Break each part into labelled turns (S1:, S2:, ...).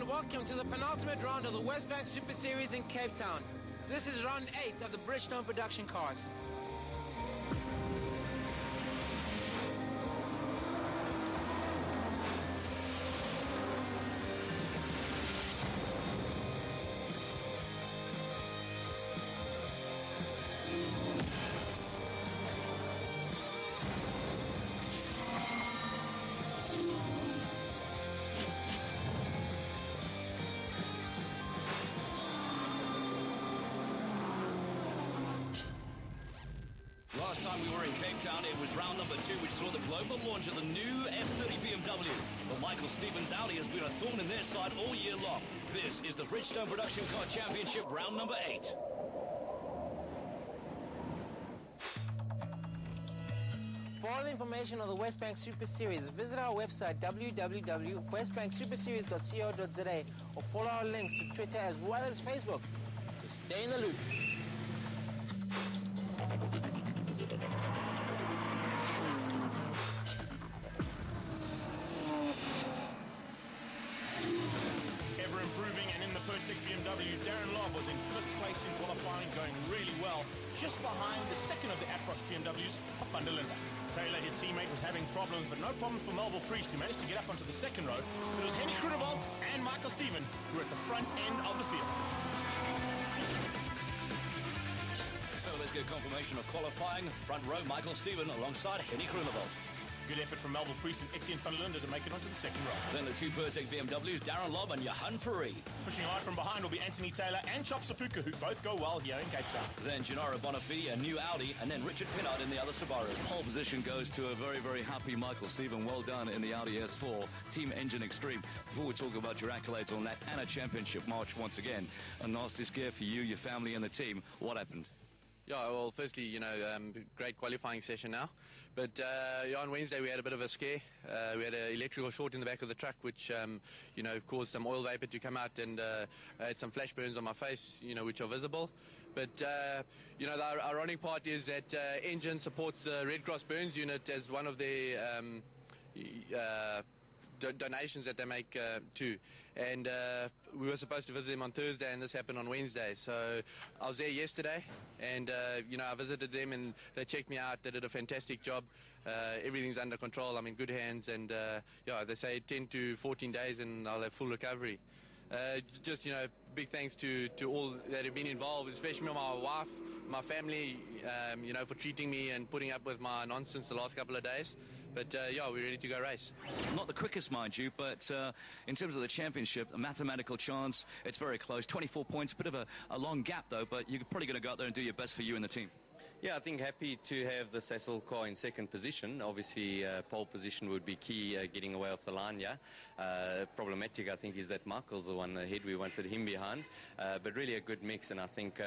S1: and welcome to the penultimate round of the Westbank Super Series in Cape Town. This is round 8 of the Bridgestone production cars.
S2: Last time we were in Cape Town, it was round number 2, which saw the global launch of the new F30 BMW. But Michael Stevens' Audi has been a thorn in their side all year long. This is the Bridgestone Production Car Championship, round number 8.
S1: For all the information on the Westbank Super Series, visit our website www.westbanksuperseries.co.za or follow our links to Twitter as well as Facebook to stay in the loop.
S3: Ever improving and in the Pertec BMW, Darren Lobb was in 5th place in qualifying, going really well, just behind the second of the Atrox BMWs of Van der Linde. Taylor, his teammate, was having problems, but no problem for Melville Priest, who managed to get up onto the second row. It was Henny Groenewald and Michael Steven who were at the front end of the field.
S2: So let's get confirmation of qualifying. Front row, Michael Steven alongside Henny Groenewald.
S3: Good effort from Melville Priest and Etienne van der Linde to make it onto the second row.
S2: Then the two Pertec BMWs, Darren Lobb and Johan Ferree.
S3: Pushing hard from behind will be Anthony Taylor and Chop Sapuka, who both go well here in Cape Town.
S2: Then Gennaro Bonifay, a new Audi, and then Richard Pinnard in the other Subaru.
S4: Pole position goes to a very, very happy Michael Steven. Well done in the Audi S4, Team Engine Extreme. Before we talk about your accolades on that and a championship march once again, a nasty scare for you, your family and the team. What happened?
S5: Yeah, well, firstly, great qualifying session now. But on Wednesday we had a bit of a scare. We had an electrical short in the back of the truck, which, caused some oil vapor to come out, and I had some flash burns on my face, which are visible. But, the ironic part is that Engine supports the Red Cross Burns unit as one of their donations that they make too, and we were supposed to visit them on Thursday, and this happened on Wednesday. So I was there yesterday, and I visited them, and they checked me out. They did a fantastic job. Everything's under control. I'm in good hands, and they say 10 to 14 days, and I'll have full recovery. Big thanks to all that have been involved, especially my wife, my family, for treating me and putting up with my nonsense the last couple of days. But, we're ready to go race.
S4: Not the quickest, mind you, but in terms of the championship, a mathematical chance, it's very close. 24 points, a bit of a long gap, though, but you're probably going to go out there and do your best for you and the team.
S6: Yeah, I think happy to have the Cecil car in second position. Obviously, pole position would be key, getting away off the line, yeah. Problematic, I think, is that Michael's the one ahead. We wanted him behind. But really a good mix, and I think,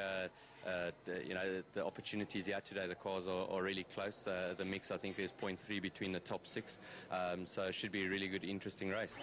S6: the opportunities here today, the cars are really close. The mix, I think there's 0.3 between the top 6. So it should be a really good, interesting race.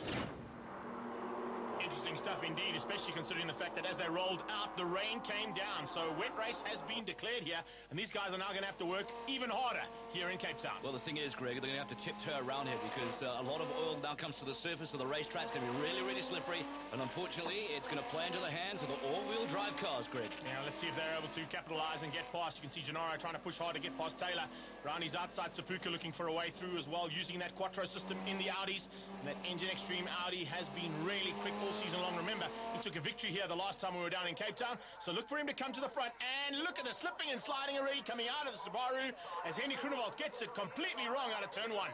S3: Interesting stuff indeed, especially considering the fact that as they rolled out, the rain came down. So a wet race has been declared here, and these guys are now going to have to work even harder here in Cape Town.
S2: Well, the thing is, Greg, they're going to have to tiptoe around here because a lot of oil now comes to the surface of the racetrack. It's going to be really, really slippery, and unfortunately, it's going to play into the hands of the all-wheel drive cars, Greg.
S3: Now, let's see if they're able to capitalise and get past. You can see Gennaro trying to push hard to get past Taylor. Roundy's outside, Sapuka looking for a way through as well, using that Quattro system in the Audis. And that Engine Extreme Audi has been really quick all season long. Remember, he took a victory here the last time we were down in Cape Town, so look for him to come to the front. And look at the slipping and sliding already coming out of the Subaru as Henny Groenewald gets it completely wrong out of turn 1.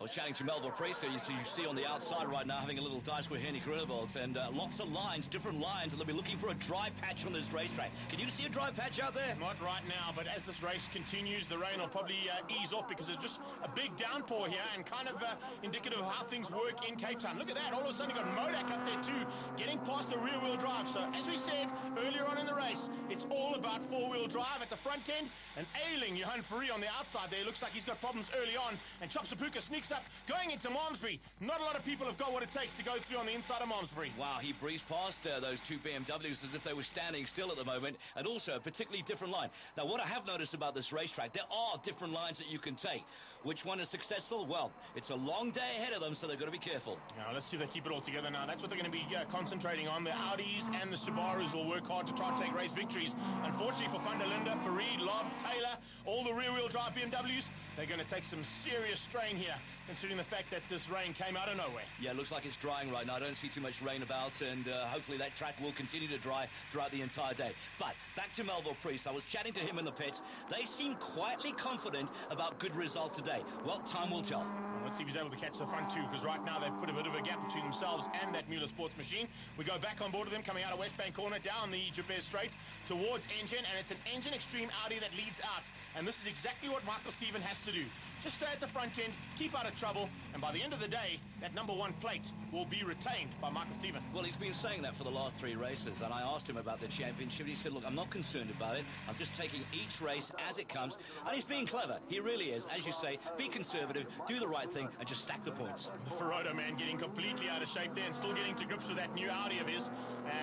S2: I was chatting to Melville Priest, who you see on the outside right now, having a little dice with Henny Groenewald, and lots of lines, different lines, and they'll be looking for a dry patch on this racetrack. Can you see a dry patch out there?
S3: Not right now, but as this race continues, the rain will probably ease off because it's just a big downpour here and kind of indicative of how things work in Cape Town. Look at that, all of a sudden you've got Modak up there too, getting past the rear-wheel drive. So as we said earlier on in the race, it's all about four-wheel drive at the front end, and ailing Johan Ferree on the outside there. Looks like he's got problems early on, and Chop Sapuka sneaks up, going into Malmesbury. Not a lot of people have got what it takes to go through on the inside of Malmesbury.
S2: Wow, he breezed past those two BMWs as if they were standing still at the moment, and also a particularly different line. Now, what I have noticed about this racetrack, there are different lines that you can take. Which one is successful? Well, it's a long day ahead of them, so they've got to be careful.
S3: Now, let's see if they keep it all together now. That's what they're going to be concentrating on. The Audis and the Subarus will work hard to try and take race victories. Unfortunately for Van der Linde, Farid, Lob, Taylor, all the rear-wheel drive BMWs, they're going to take some serious strain here, considering the fact that this rain came out of nowhere.
S2: Yeah, it looks like it's drying right now. I don't see too much rain about, and hopefully that track will continue to dry throughout the entire day. But back to Melville Priest. I was chatting to him in the pits. They seem quietly confident about good results today. Well, time will tell.
S3: Let's see if he's able to catch the front two, because right now they've put a bit of a gap between themselves and that Mueller Sports machine. We go back on board with them coming out of Westbank Corner down the Jabez Straight towards Engine, and it's an Engine Extreme Audi that leads out. And this is exactly what Michael Stephen has to do. Just stay at the front end, keep out of trouble, and by the end of the day, that #1 plate will be retained by Michael Stephen.
S2: Well, he's been saying that for the last 3 races, and I asked him about the championship. He said, look, I'm not concerned about it. I'm just taking each race as it comes. And he's being clever. He really is. As you say, be conservative, do the right thing, and just stack the points.
S3: The Ferroto man getting completely out of shape there and still getting to grips with that new Audi of his.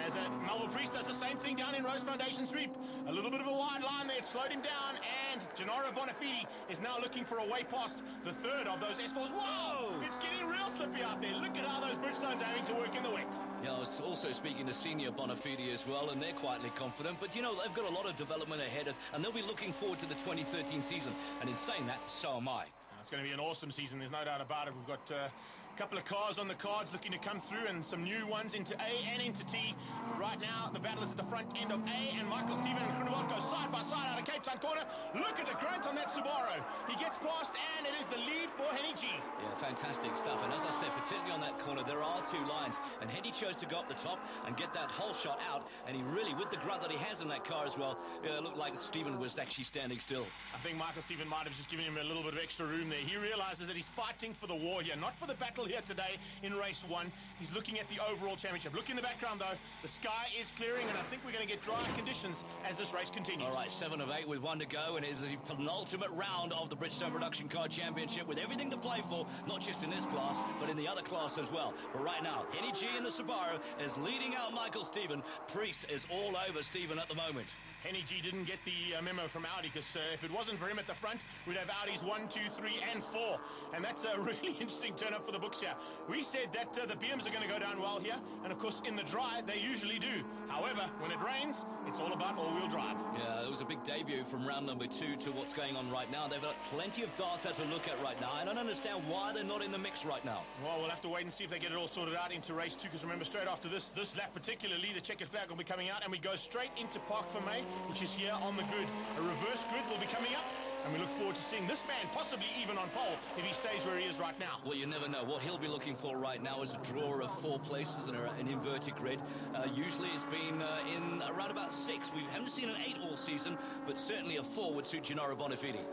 S3: As Melville Priest does the same thing down in Rose Foundation Sweep. A little bit of a wide line there. It slowed him down, and Gennaro Bonafide is now looking for a way past the third of those S4s. Whoa! It's getting real slippy out there. Look at how those Bridgestones are having to work in the wet.
S2: Yeah, I was also speaking to Senior Bonafide as well, and they're quietly confident. But, you know, they've got a lot of development ahead, and they'll be looking forward to the 2013 season. And in saying that, so am I.
S3: It's going to be an awesome season. There's no doubt about it. We've got a couple of cars on the cards looking to come through, and some new ones into A and into T. Right now, the battle is at the front end of A, and Michael Stephen and Groenewald go side by side out of Cape Town Corner. Look at the grunt on that Subaru. He gets past, and it is the lead for Henny G.
S2: Yeah, fantastic stuff. And as I said, particularly on that corner, there are 2 lines, and Henny chose to go up the top and get that whole shot out, and he really, with the grunt that he has in that car as well, looked like Stephen was actually standing still.
S3: I think Michael Stephen might have just given him a little bit of extra room there. He realizes that he's fighting for the war here, not for the battle here today in race 1. He's looking at the overall championship. Look in the background, though. The sky is clearing, and I think we're going to get dry conditions as this race continues.
S2: All right, 7 of 8 with 1 to go, and it is the penultimate round of the Bridgestone Production Car Championship with everything to play for, not just in this class, but in the other class as well. But right now, Henny G in the Subaru is leading out Michael Stephen. Priest is all over Stephen at the moment.
S3: Henny G didn't get the memo from Audi, because if it wasn't for him at the front, we'd have Audis 1, 2, 3, and 4. And that's a really interesting turn-up for the books here. We said that the BMs are going to go down well here, and of course, in the dry, they usually do. However, when it rains, it's all about all-wheel drive.
S2: Yeah, it was a big debut from round number 2 to what's going on right now. They've got plenty of data to look at right now. I don't understand why they're not in the mix right now.
S3: Well, we'll have to wait and see if they get it all sorted out into race 2, because remember, straight after this lap particularly, the checkered flag will be coming out, and we go straight into Parc Fermé, which is here on the grid. A reverse grid will be coming up, and we look forward to seeing this man possibly even on pole if he stays where he is right now.
S2: Well, you never know. What he'll be looking for right now is a draw of 4 places and an inverted grid. Usually it's been in around about 6. We haven't seen an 8 all season, but certainly a 4 would suit Gennaro Bonafide.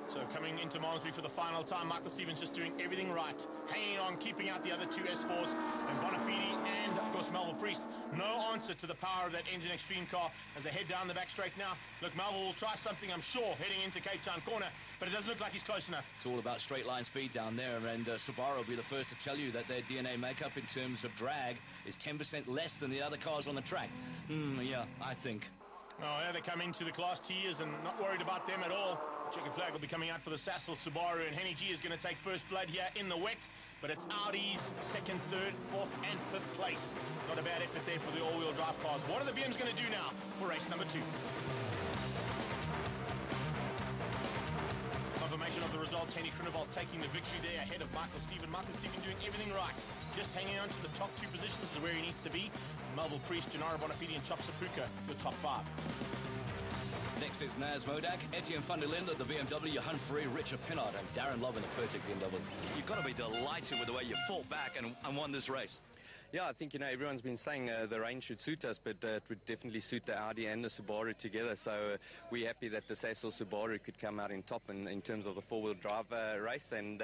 S3: So coming into Malmesbury for the final time, Michael Stephen's just doing everything right, hanging on, keeping out the other 2 S4s, and Bonafide and, of course, Melville Priest. No answer to the power of that Engine Extreme car as they head down the back straight now. Look, Melville will try something, I'm sure, heading into Cape Town Corner, but it doesn't look like he's close enough.
S2: It's all about straight line speed down there, and Subaru will be the first to tell you that their DNA makeup in terms of drag is 10% less than the other cars on the track. Yeah, I think.
S3: Oh, yeah, they're coming to the Class T's and not worried about them at all. Checkered flag will be coming out for the Sassel Subaru, and Henny G is going to take first blood here in the wet, but it's Audi's 2nd, 3rd, 4th, and 5th place. Not a bad effort there for the all-wheel drive cars. What are the BMs going to do now for race number 2? Confirmation of the results, Henny Groenewald taking the victory there ahead of Michael Stephen. Michael Stephen doing everything right, just hanging on to the top 2 positions is where he needs to be. Melville Priest, Gennaro Bonafide, and Chop Sapuka, your top 5.
S2: Next is Naz Modak, Etienne van der Linde, the BMW, Johan Free, Richard Pinnard, and Darren Love in the Pertic BMW.
S4: You've got to be delighted with the way you fought back and won this race.
S6: Yeah, I think, everyone's been saying the rain should suit us, but it would definitely suit the Audi and the Subaru together. So we're happy that the Sassel Subaru could come out in top in terms of the 4-wheel drive race. And,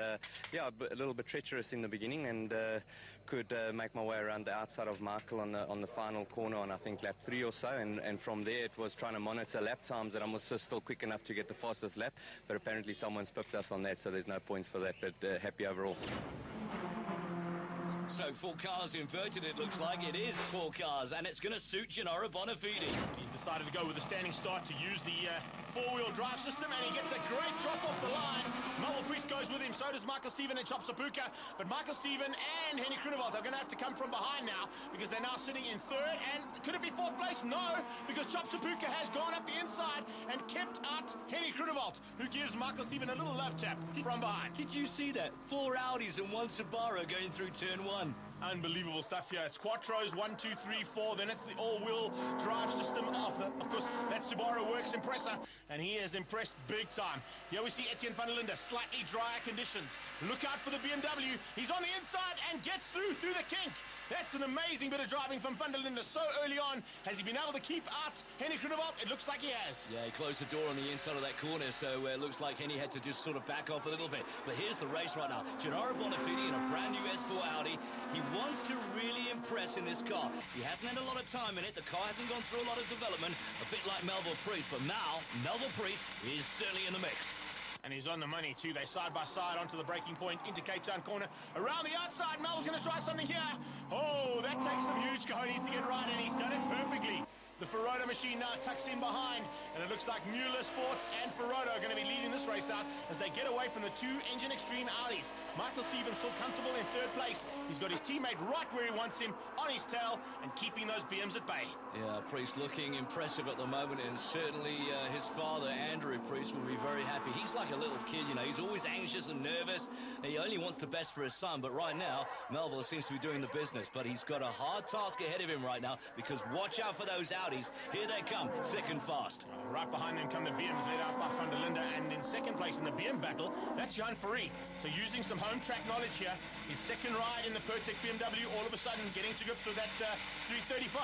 S6: yeah, a little bit treacherous in the beginning, and could make my way around the outside of Michael on the final corner on, I think, lap 3 or so. And from there, it was trying to monitor lap times, and I was still quick enough to get the fastest lap. But apparently someone's pipped us on that, so there's no points for that, but happy overall.
S2: So 4 cars inverted, it looks like. It is 4 cars, and it's going to suit Gennaro Bonafide.
S3: He's decided to go with a standing start to use the four-wheel drive system, and he gets a great drop off the line. Melville Priest goes with him, so does Michael Steven and Chop Sapuka. But Michael Steven and Henny Grunewald are going to have to come from behind now, because they're now sitting in 3rd. And could it be 4th place? No, because Chop Sapuka has gone up the inside and kept out Henny Grunewald, who gives Michael Steven a little love tap from behind.
S2: Did you see that? 4 Audis and 1 Subaru going through turn 1.
S3: Unbelievable stuff here. It's Quattros, 1, 2, 3, 4. Then it's the all-wheel drive system. Of course, that Subaru Works Impressor, and he has impressed big time. Here we see Etienne van der Linde, slightly drier conditions. Look out for the BMW. He's on the inside and gets through the kink. That's an amazing bit of driving from van der Linde so early on. Has he been able to keep out Henny Grunewald? It looks like he has.
S2: Yeah, he closed the door on the inside of that corner, so it looks like Henny had to just sort of back off a little bit. But here's the race right now. Gennaro Bonafide in a brand new S4 Audi. He wants to really impress in this car. He hasn't had a lot of time in it. The car hasn't gone through a lot of development, a bit like Melville Priest. But now, Melville Priest is certainly in the mix.
S3: And he's on the money too. They side by side onto the braking point into Cape Town corner. Around the outside, Mel's going to try something here. Oh, that takes some huge cojones to get right, and he's done it perfectly. The Ferrota machine now tucks in behind, and it looks like Mueller Sports and Ferrota are going to be leading this race out as they get away from the 2 Engine Extreme Audis. Michael Stevens still comfortable in 3rd place. He's got his teammate right where he wants him, on his tail, and keeping those BMs at bay.
S2: Yeah, Priest looking impressive at the moment, and certainly his father, Andrew Priest, will be very happy. He's like a little kid, you know. He's always anxious and nervous. He only wants the best for his son, but right now, Melville seems to be doing the business. But he's got a hard task ahead of him right now, because watch out for those Audis. Here they come, thick and fast.
S3: Right behind them come the BMs, led out by van der Linde, and in 2nd place in the BM battle, that's Johan Fourie. So using some home track knowledge here, his 2nd ride in the Pertec BMW, all of a sudden getting to grips with that 335,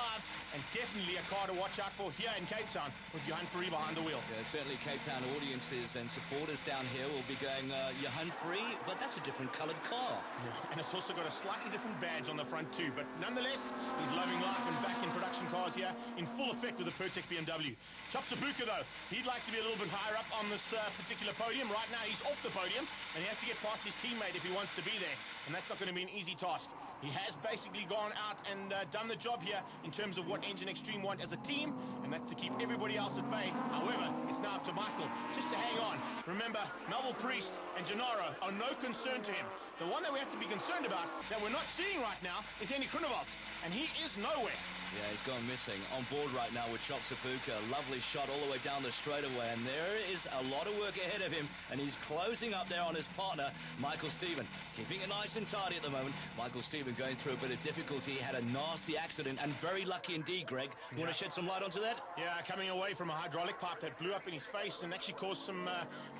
S3: and definitely a car to watch out for here in Cape Town with Johan Fourie behind the wheel.
S2: Yeah, certainly Cape Town audiences and supporters down here will be going, Johan Fourie, but that's a different coloured car.
S3: Yeah, and it's also got a slightly different badge on the front too, but nonetheless, he's loving life and back in production cars here in full effect with the Pertec BMW. Chop Sapuka, though, he'd like to be a little bit higher up on this particular podium. Right now, he's off the podium, and he has to get past his teammate if he wants to be there, and that's not going to be an easy task. He has basically gone out and done the job here in terms of what Engine Extreme want as a team, and that's to keep everybody else at bay. However, it's now up to Michael just to hang on. Remember, Melville Priest and Gennaro are no concern to him. The one that we have to be concerned about that we're not seeing right now is Henny Grunewald, and he is nowhere.
S2: Yeah, he's gone missing. On board right now with Chop Sapuka. Lovely shot all the way down the straightaway. And there is a lot of work ahead of him. And he's closing up there on his partner, Michael Steven. Keeping it nice and tidy at the moment. Michael Steven going through a bit of difficulty. He had a nasty accident and very lucky indeed, Greg. You want to shed some light onto that?
S3: Yeah, coming away from a hydraulic pipe that blew up in his face and actually caused some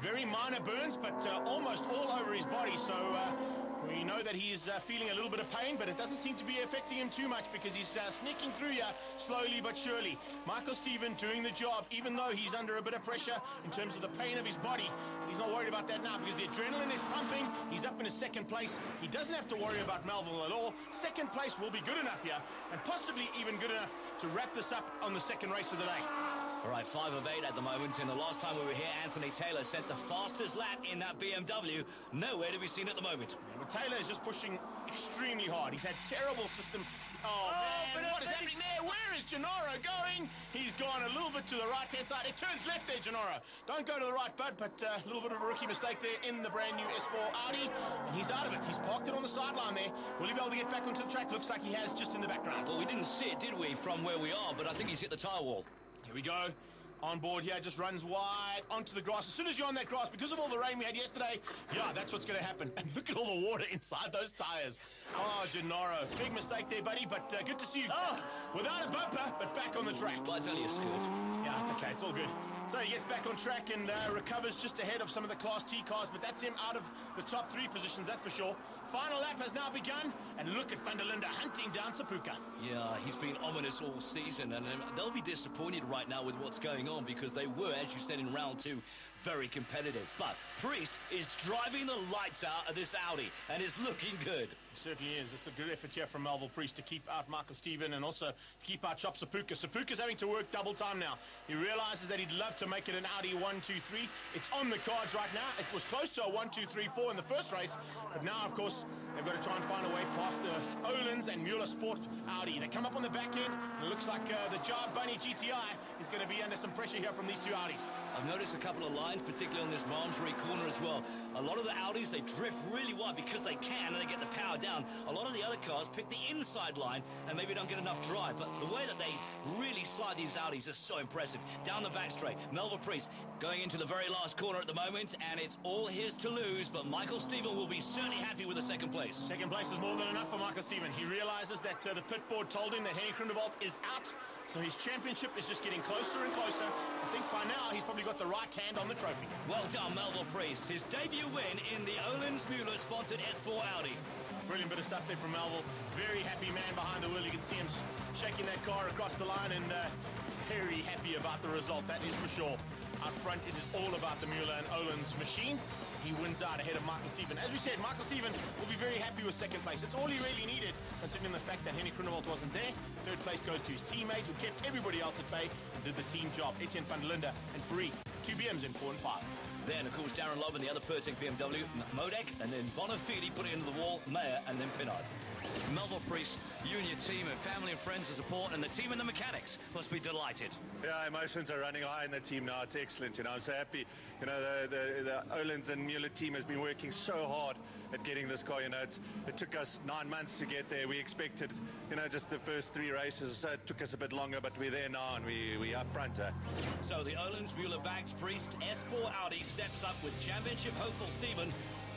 S3: very minor burns, but almost all over his body. So we know that he is feeling a little bit of pain, but it doesn't seem to be affecting him too much because he's sneaking through here slowly but surely. Michael Steven doing the job, even though he's under a bit of pressure in terms of the pain of his body. But he's not worried about that now because the adrenaline is pumping. He's up in his 2nd place. He doesn't have to worry about Melville at all. 2nd place will be good enough here, and possibly even good enough to wrap this up on the 2nd race of the day.
S2: All right, 5 of 8 at the moment, and the last time we were here, Anthony Taylor set the fastest lap in that BMW. Nowhere to be seen at the moment.
S3: Yeah, but Taylor is just pushing extremely hard. He's had terrible system. Oh man, what is happening there? Where is Gennaro going? He's gone a little bit to the right-hand side. It turns left there, Gennaro. Don't go to the right, bud, but a little bit of a rookie mistake there in the brand new S4 Audi, and he's out of it. He's parked it on the sideline there. Will he be able to get back onto the track? Looks like he has just in the background.
S2: Well, we didn't see it, did we, from where we are, but I think he's hit the tyre wall.
S3: Here we go. On board here, just runs wide onto the grass. As soon as you're on that grass, because of all the rain we had yesterday, yeah, that's what's going to happen. And look at all the water inside those tyres. Oh, Gennaro. Big mistake there, buddy, but good to see you.
S2: Oh.
S3: Without a bumper, but back on the track.
S2: Well, it's only a skirt.
S3: Yeah, it's okay. It's all good. So he gets back on track and recovers just ahead of some of the Class T cars, but that's him out of the top 3 positions, that's for sure. Final lap has now begun, and look at van der Linde hunting down Sapuka.
S2: Yeah, he's been ominous all season, and they'll be disappointed right now with what's going on because they were, as you said in round 2, very competitive. But Priest is driving the lights out of this Audi and is looking good.
S3: He certainly is. It's a good effort here from Melville Priest to keep out Michael Steven and also keep out Chop Sapuka. Sapuka's having to work double time now. He realizes that he'd love to make it an Audi 1, 2, 3. It's on the cards right now. It was close to a 1, 2, 3, 4 in the first race, but now, of course, they've got to try and find a way past the Mueller Sport Audi. They come up on the back end, and it looks like the Jar Bunny GTI is going to be under some pressure here from these two Audis.
S2: I've noticed a couple of lines, particularly on this Malmesbury corner as well. A lot of the Audis, they drift really wide because they can, and they get the power down. A lot of the other cars pick the inside line and maybe don't get enough drive, but the way that they really slide these Audis is so impressive. Down the back straight, Melville Priest going into the very last corner at the moment, and it's all his to lose, but Michael Stephen will be certainly happy with the second place.
S3: Second place is more than enough for Michael Stephen. He realizes that the pit board told him that Henny Groenewald is out, so his championship is just getting closer and closer. I think by now he's probably got the right hand on the trophy.
S2: Well done, Melville Priest. His debut win in the Öhlins Müller-sponsored S4 Audi.
S3: Brilliant bit of stuff there from Melville. Very happy man behind the wheel. You can see him shaking that car across the line, and very happy about the result, that is for sure. Out front, it is all about the Mueller and Öhlins machine. He wins out ahead of Michael Stephen. As we said, Michael Stephen will be very happy with second place. It's all he really needed, considering the fact that Henny Groenewald wasn't there. Third place goes to his teammate, who kept everybody else at bay and did the team job. Etienne van der Linde and Farid, 2 BMs in 4 and 5.
S2: Then, of course, Darren Lobb and the other Pertec BMW, Modek, and then Bonafide put it into the wall, Mayer, and then Pinard.
S4: Melville Priest, you and your team and family and friends to support, and the team and the mechanics must be delighted.
S7: Yeah, emotions are running high in the team now. It's excellent, you know. I'm so happy. You know, the Öhlins and Mueller team has been working so hard at getting this car. You know, it took us 9 months to get there. We expected, you know, just the first 3 races, so it took us a bit longer, but we're there now, and we're up front.
S2: So the Öhlins Müller-backed Priest S4 Audi steps up with championship hopeful Stephen.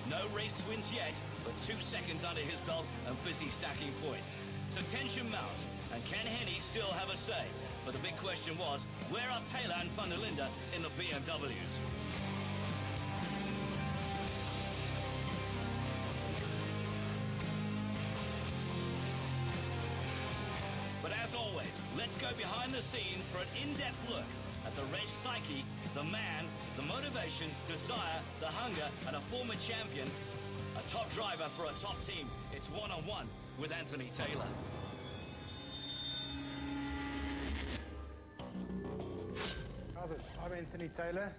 S2: No race wins yet, but 2 seconds under his belt and busy stacking points. So tension mounts, and can Henny still have a say? But the big question was, where are Taylor and van der Linde in the BMWs? But as always, let's go behind the scenes for an in-depth look at the race psyche, the man, the motivation, desire, the hunger, and a former champion, a top driver for a top team. It's one-on-one with Anthony Taylor.
S8: How's it? I'm Anthony Taylor,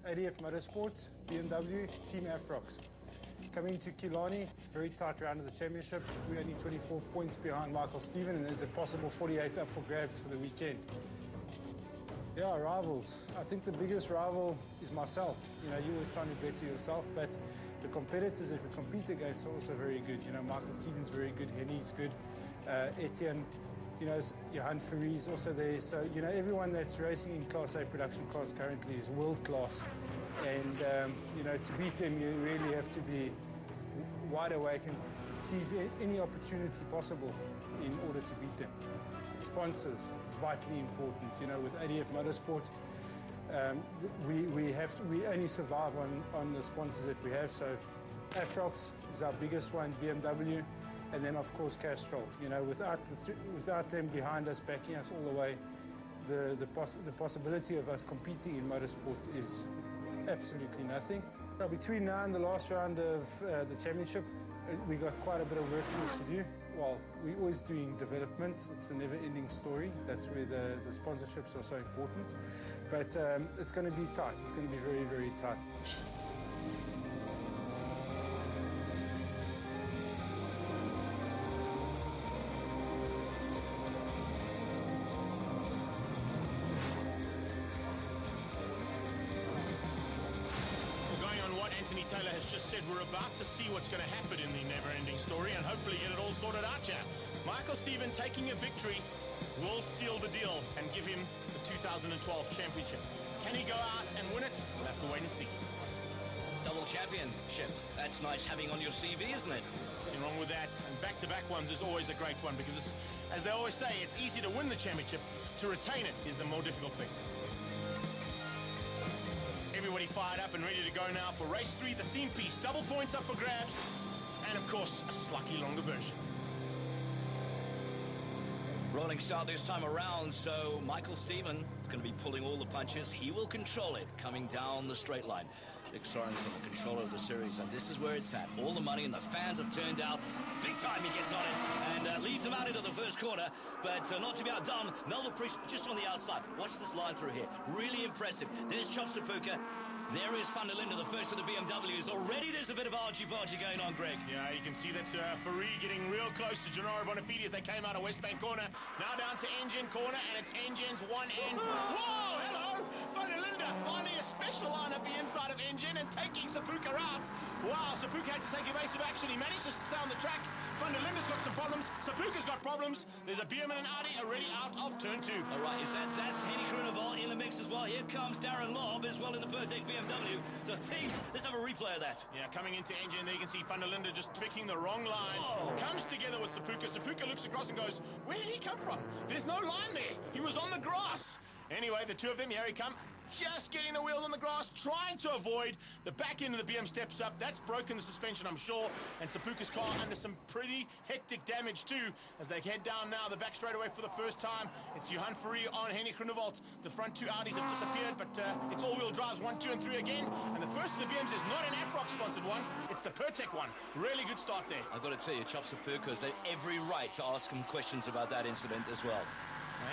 S8: ADF Motorsports, BMW, Team Afrox. Coming to Killarney, it's a very tight round of the championship. We're only 24 points behind Michael Stephen, and there's a possible 48 up for grabs for the weekend. Yeah, rivals. I think the biggest rival is myself. You know, you're always trying to better yourself, but the competitors that we compete against are also very good. You know, Michael Stephen's very good, Henny's good, Etienne, you know, Johan Farid's also there. So, you know, everyone that's racing in Class A production cars currently is world class. And, you know, to beat them, you really have to be wide awake and seize any opportunity possible in order to beat them. Sponsors, vitally important. You know, with ADF Motorsport, we only survive on the sponsors that we have. So Afrox is our biggest one, BMW, and then of course Castrol. You know, without them behind us, backing us all the way, the possibility of us competing in motorsport is absolutely nothing. Now, between now and the last round of the championship, we got quite a bit of work still to do. Well, we're always doing development. It's a never-ending story. That's where the sponsorships are so important. But it's going to be tight. It's going to be very, very tight.
S3: Anthony Taylor has just said, we're about to see what's going to happen in the never-ending story and hopefully get it all sorted out here. Michael Stephen taking a victory will seal the deal and give him the 2012 championship. Can he go out and win it? We'll have to wait and see.
S2: Double championship. That's nice having on your CV, isn't it?
S3: Nothing wrong with that. And back-to-back ones is always a great one because it's, as they always say, it's easy to win the championship. To retain it is the more difficult thing. Everybody fired up and ready to go now for race 3, the theme piece. Double points up for grabs. And, of course, a slightly longer version.
S2: Rolling start this time around, so Michael Stephen is going to be pulling all the punches. He will control it coming down the straight line. Vic Sorensen, the controller of the series, and this is where it's at. All the money and the fans have turned out. Big time he gets on it and leads him out into the first corner, but not to be outdone. Melville Priest just on the outside. Watch this line through here. Really impressive. There's Chop Sapuka. There is Van der Linde, the first of the BMWs. Already there's a bit of argy-bargy going on, Greg.
S3: Yeah, you can see that Faree getting real close to Gennaro Bonafide as they came out of Westbank corner. Now down to Engine corner, and it's Engine's one end. Whoa, hello! Van der Linde finding a special line up the inside of Engine and taking Sapuka out. Wow, Sapuka had to take evasive action. He managed to stay on the track. Van der Linde's got some problems. Sapuka's got problems. There's a BM and an Audi already out of turn 2.
S2: All right, that's Henny Groenewald in the mix as well. Here comes Darren Lobb as well in the Pertec BMW. So thieves, let's have a replay of that.
S3: Yeah, coming into Engine, there you can see Van der Linde just picking the wrong line.
S2: Whoa.
S3: Comes together with Sapuka. Sapuka looks across and goes, where did he come from? There's no line there. He was on the grass. Anyway, the two of them, here he come. Just getting the wheels on the grass, trying to avoid. The back end of the BM steps up. That's broken the suspension, I'm sure. And Sapuka's car under some pretty hectic damage too. As they head down now, the back straightaway for the first time. It's Johan Faree on Henny Groenewald. The front two Audis have disappeared, but it's all-wheel drives 1, 2, and 3 again. And the first of the BMs is not an Afrox-sponsored one. It's the Pertec one. Really good start there.
S2: I've got to tell you, Chop Sapuka's have every right to ask him questions about that incident as well.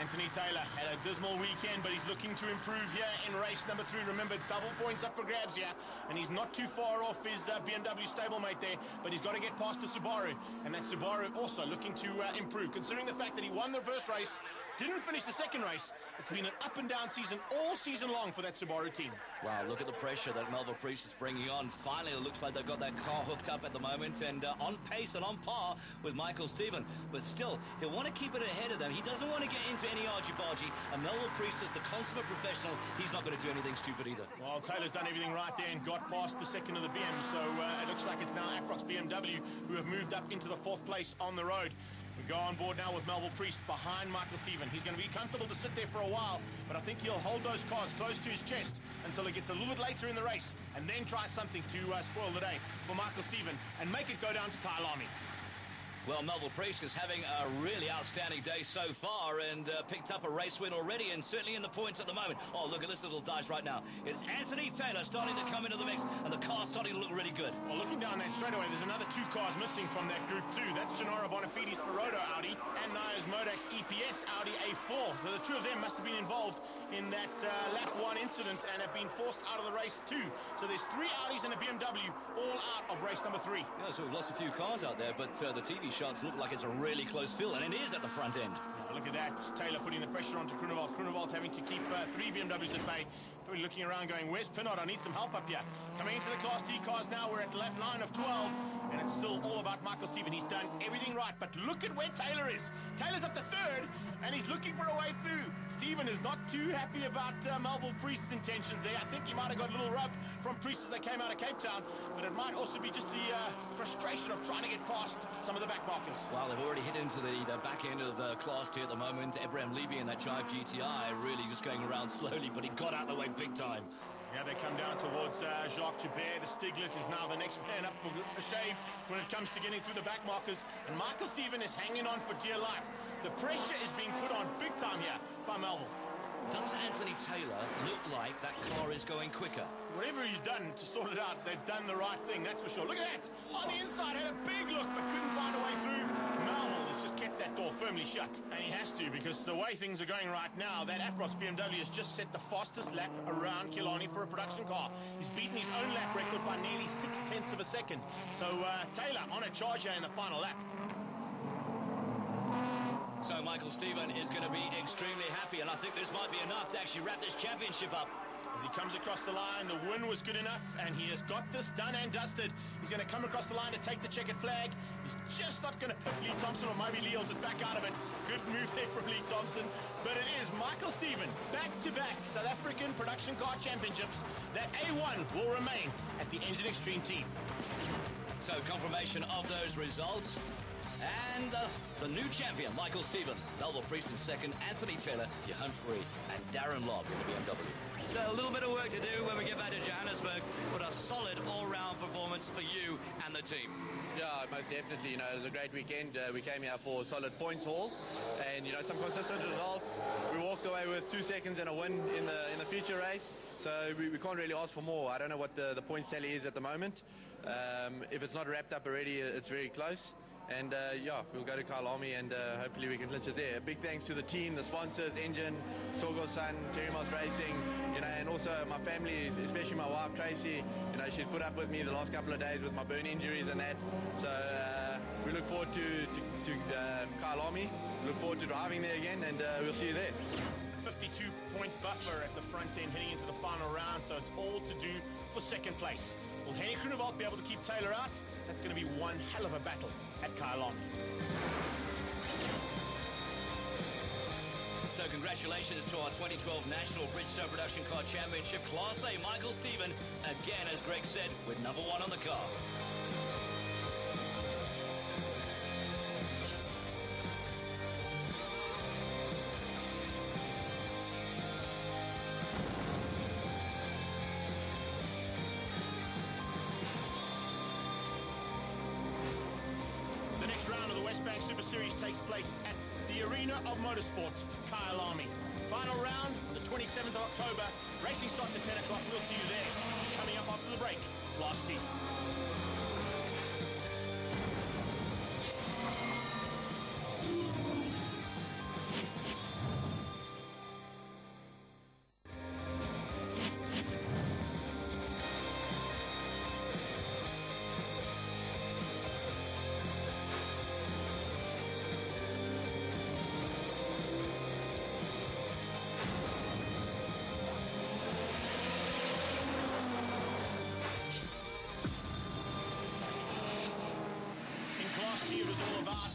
S3: Anthony Taylor had a dismal weekend, but he's looking to improve here in race number 3. Remember, it's double points up for grabs here, and he's not too far off his BMW stablemate there, but he's got to get past the Subaru, and that Subaru also looking to improve. Considering the fact that he won the first race, didn't finish the second race, it's been an up-and-down season all season long for that Subaru team.
S2: Wow, look at the pressure that Melville Priest is bringing on. Finally, it looks like they've got that car hooked up at the moment and on pace and on par with Michael Stephen. But still, he'll want to keep it ahead of them. He doesn't want to get into any argy-bargy. And Melville Priest is the consummate professional. He's not going to do anything stupid either.
S3: Well, Taylor's done everything right there and got past the second of the BM. So it looks like it's now Afrox BMW who have moved up into the 4th place on the road. We go on board now with Melville Priest behind Michael Stephen. He's going to be comfortable to sit there for a while, but I think he'll hold those cards close to his chest until it gets a little bit later in the race and then try something to spoil the day for Michael Stephen and make it go down to Kyle Army.
S2: Well, Melville Priest is having a really outstanding day so far and picked up a race win already and certainly in the points at the moment. Oh, look at this little dice right now. It's Anthony Taylor starting to come into the mix and the car's starting to look really good.
S3: Well, looking down that straightaway, there's another 2 cars missing from that group too. That's Gennaro Bonafide's Ferrodo Audi and Nias Modak's EPS Audi A4. So the 2 of them must have been involved in that lap 1 incident and have been forced out of the race too. So there's 3 Audis and a BMW all out of race number 3.
S2: Yeah, so we've lost a few cars out there, but the TV shots look like it's a really close field, and it is at the front end.
S3: Yeah, look at that. Taylor putting the pressure onto Groenewald. Groenewald having to keep 3 BMWs at bay. Probably looking around going, where's Pinot? I need some help up here. Coming into the Class D cars now, we're at lap 9 of 12, and it's still all about Michael Stephen. He's done everything right, but look at where Taylor is. Taylor's up to 3rd, and he's looking for a way through. Stephen is not too happy about Melville Priest's intentions there. I think he might have got a little rub from Priest as they came out of Cape Town, but it might also be just the frustration of trying to get past some of the back markers.
S2: Well, they've already hit into the back end of the Class D at the moment. Abraham Levy in that Jive GTI really just going around slowly, but he got out of the way big time.
S3: Yeah, they come down towards Jacques Joubert. The Stiglet is now the next man up for a shave when it comes to getting through the back markers. And Michael Stephen is hanging on for dear life. The pressure is being put on big time here by Melville.
S2: Does Anthony Taylor look like that car is going quicker?
S3: Whatever he's done to sort it out, they've done the right thing, that's for sure. Look at that! On the inside, had a big look, but couldn't find a way through. Melville has just kept that door firmly shut. And he has to, because the way things are going right now, that Afrox BMW has just set the fastest lap around Killarney for a production car. He's beaten his own lap record by nearly 0.6 of a second. So Taylor on a charge here in the final lap.
S2: So Michael Stephen is going to be extremely happy, and I think this might be enough to actually wrap this championship up.
S3: As he comes across the line, the win was good enough, and he has got this done and dusted. He's going to come across the line to take the checkered flag. He's just not going to pip Lee Thompson, or maybe Lee will just back out of it. Good move there from Lee Thompson. But it is Michael Stephen, back-to-back South African Production Car Championships. That A1 will remain at the Engine Extreme team.
S2: So confirmation of those results. And the new champion, Michael Stephen. Melville Priest in second, Anthony Taylor, Johan Faree, and Darren Lobb in the BMW. So a little bit of work to do when we get back to Johannesburg, but a solid all-round performance for you and the team.
S5: Yeah, most definitely. You know, it was a great weekend. We came here for a solid points haul, and you know, some consistent results. We walked away with 2 seconds and a win in the future race. So we can't really ask for more. I don't know what the points tally is at the moment. If it's not wrapped up already, it's very close. And yeah, we'll go to Kyalami and hopefully we can clinch it there. A big thanks to the team, the sponsors, Engine, Sorgo's son, Terry Moss Racing, you know, and also my family, especially my wife Tracy. You know, she's put up with me the last couple of days with my burn injuries and that. So we look forward to Kyalami. Look forward to driving there again, and we'll see you there.
S3: 52-point buffer at the front end heading into the final round, so it's all to do for second place. Will Henny Groenewald be able to keep Taylor out? That's going to be one hell of a battle at Kyalami.
S2: So congratulations to our 2012 National Bridgestone Production Car Championship Class A, Michael Stephen, again, as Greg said, with number 1 on the car.
S3: The next round of the Westbank Super Series takes place at the Arena of Motorsport, Kyalami. Final round, the 27th of October. Racing starts at 10 o'clock. We'll see you there. Coming up after the break, Class T.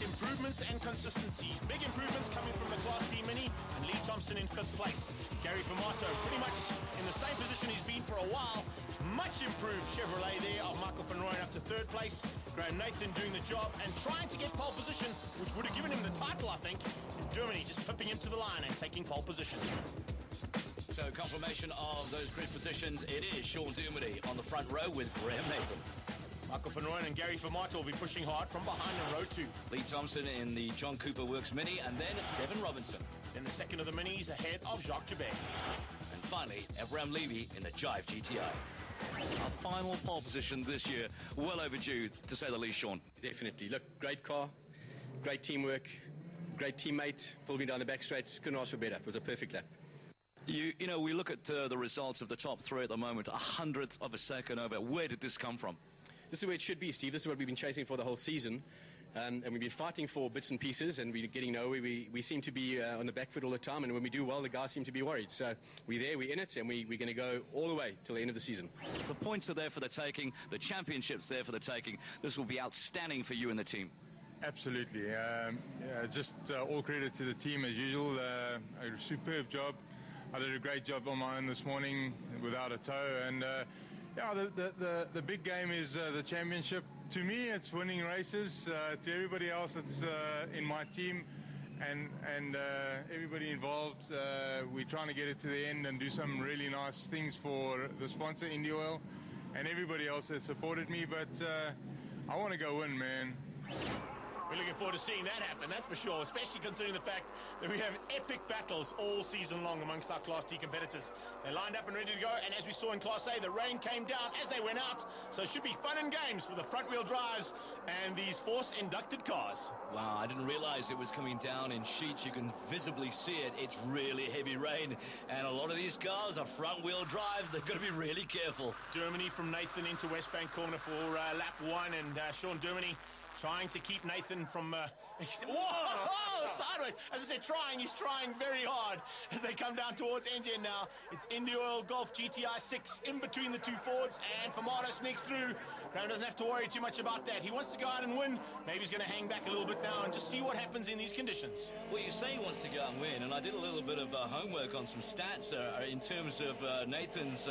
S3: Improvements and consistency. Big improvements coming from the Class T Mini and Lee Thompson in 5th place. Gary Formato pretty much in the same position he's been for a while. Much improved Chevrolet there of Michael van Rooyen up to 3rd place. Graham Nathan doing the job and trying to get pole position, which would have given him the title, I think. In Germany, just pipping him to the line and taking pole position.
S2: So confirmation of those grid positions, it is Sean Dermody on the front row with Graham Nathan.
S3: Michael van Rooyen and Gary Formato will be pushing hard from behind in row 2.
S2: Lee Thompson in the John Cooper Works Mini, and then Devin Robinson.
S3: Then the second of the Minis ahead of Jacques Jabert.
S2: And finally, Abraham Levy in the Jive GTI.
S4: Our final pole position this year, well overdue, to say the least, Sean.
S9: Definitely. Look, great car, great teamwork, great teammate, pulled me down the back straight, couldn't ask for better. It was a perfect lap.
S4: You know, we look at the results of the top 3 at the moment, 100th of a second over. Where did this come from?
S9: This is where it should be, Steve. This is what we've been chasing for the whole season. And we've been fighting for bits and pieces, and we're getting nowhere. We seem to be on the back foot all the time, and when we do well, the guys seem to be worried. So we're there, we're in it, and we're going to go all the way till the end of the season.
S4: The points are there for the taking. The championship's there for the taking. This will be outstanding for you and the team.
S10: Absolutely. Just all credit to the team as usual. A superb job. I did a great job on my own this morning without a tow, and yeah, the big game is the championship. To me, it's winning races. To everybody else, it's in my team and everybody involved. We're trying to get it to the end and do some really nice things for the sponsor, Indy Oil, and everybody else that supported me. But I want to go win, man.
S3: We're looking forward to seeing that happen, that's for sure, especially considering the fact that we have epic battles all season long amongst our Class T competitors. They're lined up and ready to go, and as we saw in Class A, the rain came down as they went out, so it should be fun and games for the front-wheel drives and these Force-inducted cars.
S2: Wow, I didn't realize it was coming down in sheets. You can visibly see it. It's really heavy rain, and a lot of these cars are front-wheel drives. They've got to be really careful.
S3: Dermody from Nathan into Westbank corner for lap 1, and Sean Dermody trying to keep Nathan from... whoa, sideways. As I said, he's trying very hard as they come down towards Engine now. It's Indy Oil Golf GTI 6 in between the two Fords, and Formato sneaks through. Graham doesn't have to worry too much about that. He wants to go out and win. Maybe he's going to hang back a little bit now and just see what happens in these conditions.
S2: Well, you say he wants to go and win, and I did a little bit of homework on some stats in terms of Nathan's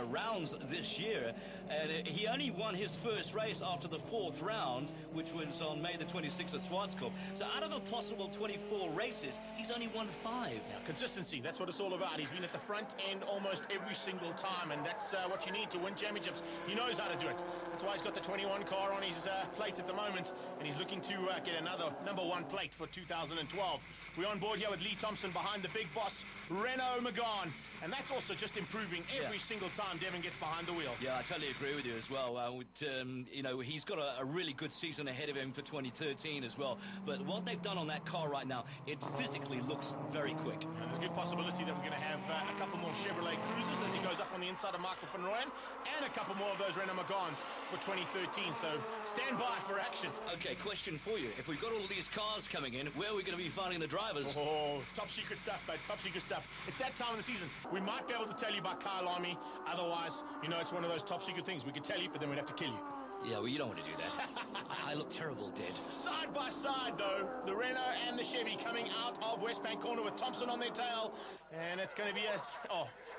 S2: rounds this year, and he only won his first race after the 4th round, which was on May the 26th at Swartzkopf. So out of a possible 24 races, he's only won 5.
S3: Now, consistency, that's what it's all about. He's been at the front end almost every single time, and that's what you need to win championships. He knows how to do it. That's why he's got the 21 car on his plate at the moment, and he's looking to get another #1 plate for 2012. We're on board here with Lee Thompson behind the big boss, Renaud Megane, and that's also just improving every single time Devin gets behind the wheel.
S4: Yeah, I totally agree with you as well. You know, he's got a really good season ahead of him for 2013 as well. But what they've done on that car right now, it physically looks very quick.
S3: And there's a good possibility that we're going to have a couple more Chevrolet Cruisers as he goes up on the inside of Michael van Rooyen, and a couple more of those Renault Meganes for 2013. So stand by for action.
S4: Okay, question for you. If we've got all these cars coming in, where are we going to be finding the drivers?
S3: Oh, top secret stuff, mate. Top secret stuff. It's that time of the season. We might be able to tell you about Kyle Army. Otherwise, you know, it's one of those top secret things. We could tell you, but then we'd have to kill you.
S4: Yeah, well, you don't want to do that. I look terrible dead.
S3: Side by side, though, the Renault and the Chevy coming out of Westbank Corner with Thompson on their tail. And it's going to be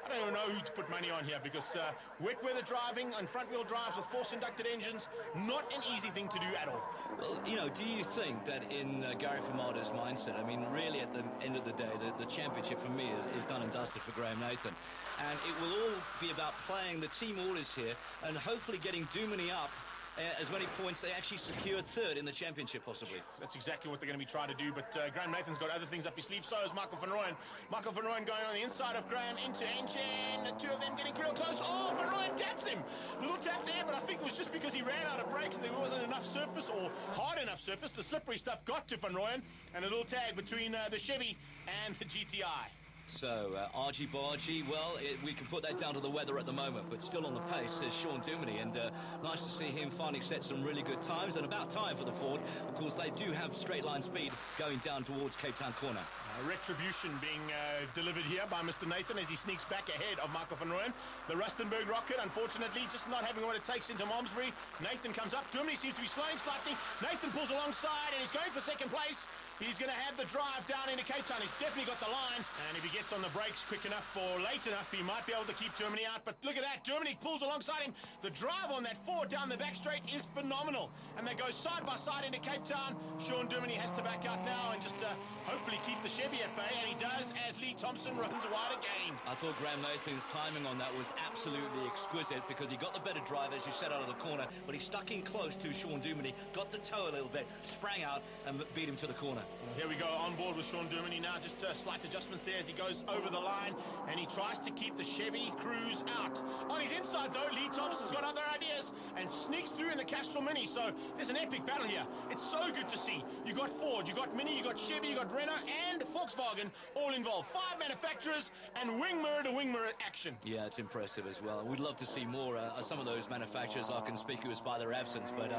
S3: I don't even know who to put money on here, because wet weather driving and front-wheel drives with force-inducted engines, not an easy thing to do at all.
S4: Well, you know, do you think that in Gary Famada's mindset, I mean, really at the end of the day, the championship for me is done and dusted for Graham Nathan. And it will all be about playing the team orders here and hopefully getting Dumini up as many points they actually secure third in the championship, possibly.
S3: That's exactly what they're going to be trying to do, but Graham Nathan's got other things up his sleeve. So is Michael van Rooyen. Michael van Rooyen going on the inside of Graham into engine. The two of them getting real close. Oh, van Rooyen taps him. Little tap there, but I think it was just because he ran out of brakes and there wasn't enough surface, or hard enough surface. The slippery stuff got to van Rooyen, and a little tag between the Chevy and the GTI.
S4: So, argy-bargy, well, we can put that down to the weather at the moment, but still on the pace is Sean Dumini, and nice to see him finally set some really good times, and about time for the Ford. Of course, they do have straight-line speed going down towards Cape Town Corner.
S3: Retribution being delivered here by Mr. Nathan as he sneaks back ahead of Michael van Rooyen. The Rustenburg Rocket, unfortunately, just not having what it takes into Malmesbury. Nathan comes up. Dumini seems to be slowing slightly. Nathan pulls alongside, and he's going for second place. He's going to have the drive down into Cape Town. He's definitely got the line. And if he gets on the brakes quick enough or late enough, he might be able to keep Dumini out. But look at that. Dumini pulls alongside him. The drive on that Ford down the back straight is phenomenal. And they go side by side into Cape Town. Sean Dumini has to back out now and just hopefully keep the Chevy at bay. And he does as Lee Thompson runs wide again.
S4: I thought Graham Nathan's timing on that was absolutely exquisite, because he got the better drive, as you said, out of the corner. But he stuck in close to Sean Dumini, got the toe a little bit, sprang out and beat him to the corner.
S3: Well, here we go on board with Sean Dumini now. Just slight adjustments there as he goes over the line, and he tries to keep the Chevy Cruise out. On his inside, though, Lee Thompson's got other ideas and sneaks through in the Castrol Mini. So there's an epic battle here. It's so good to see. You got Ford, you got Mini, you got Chevy, you got Renault and Volkswagen all involved. 5 manufacturers and wing mirror to wing mirror action.
S4: Yeah, it's impressive as well. We'd love to see more. Some of those manufacturers are conspicuous by their absence, but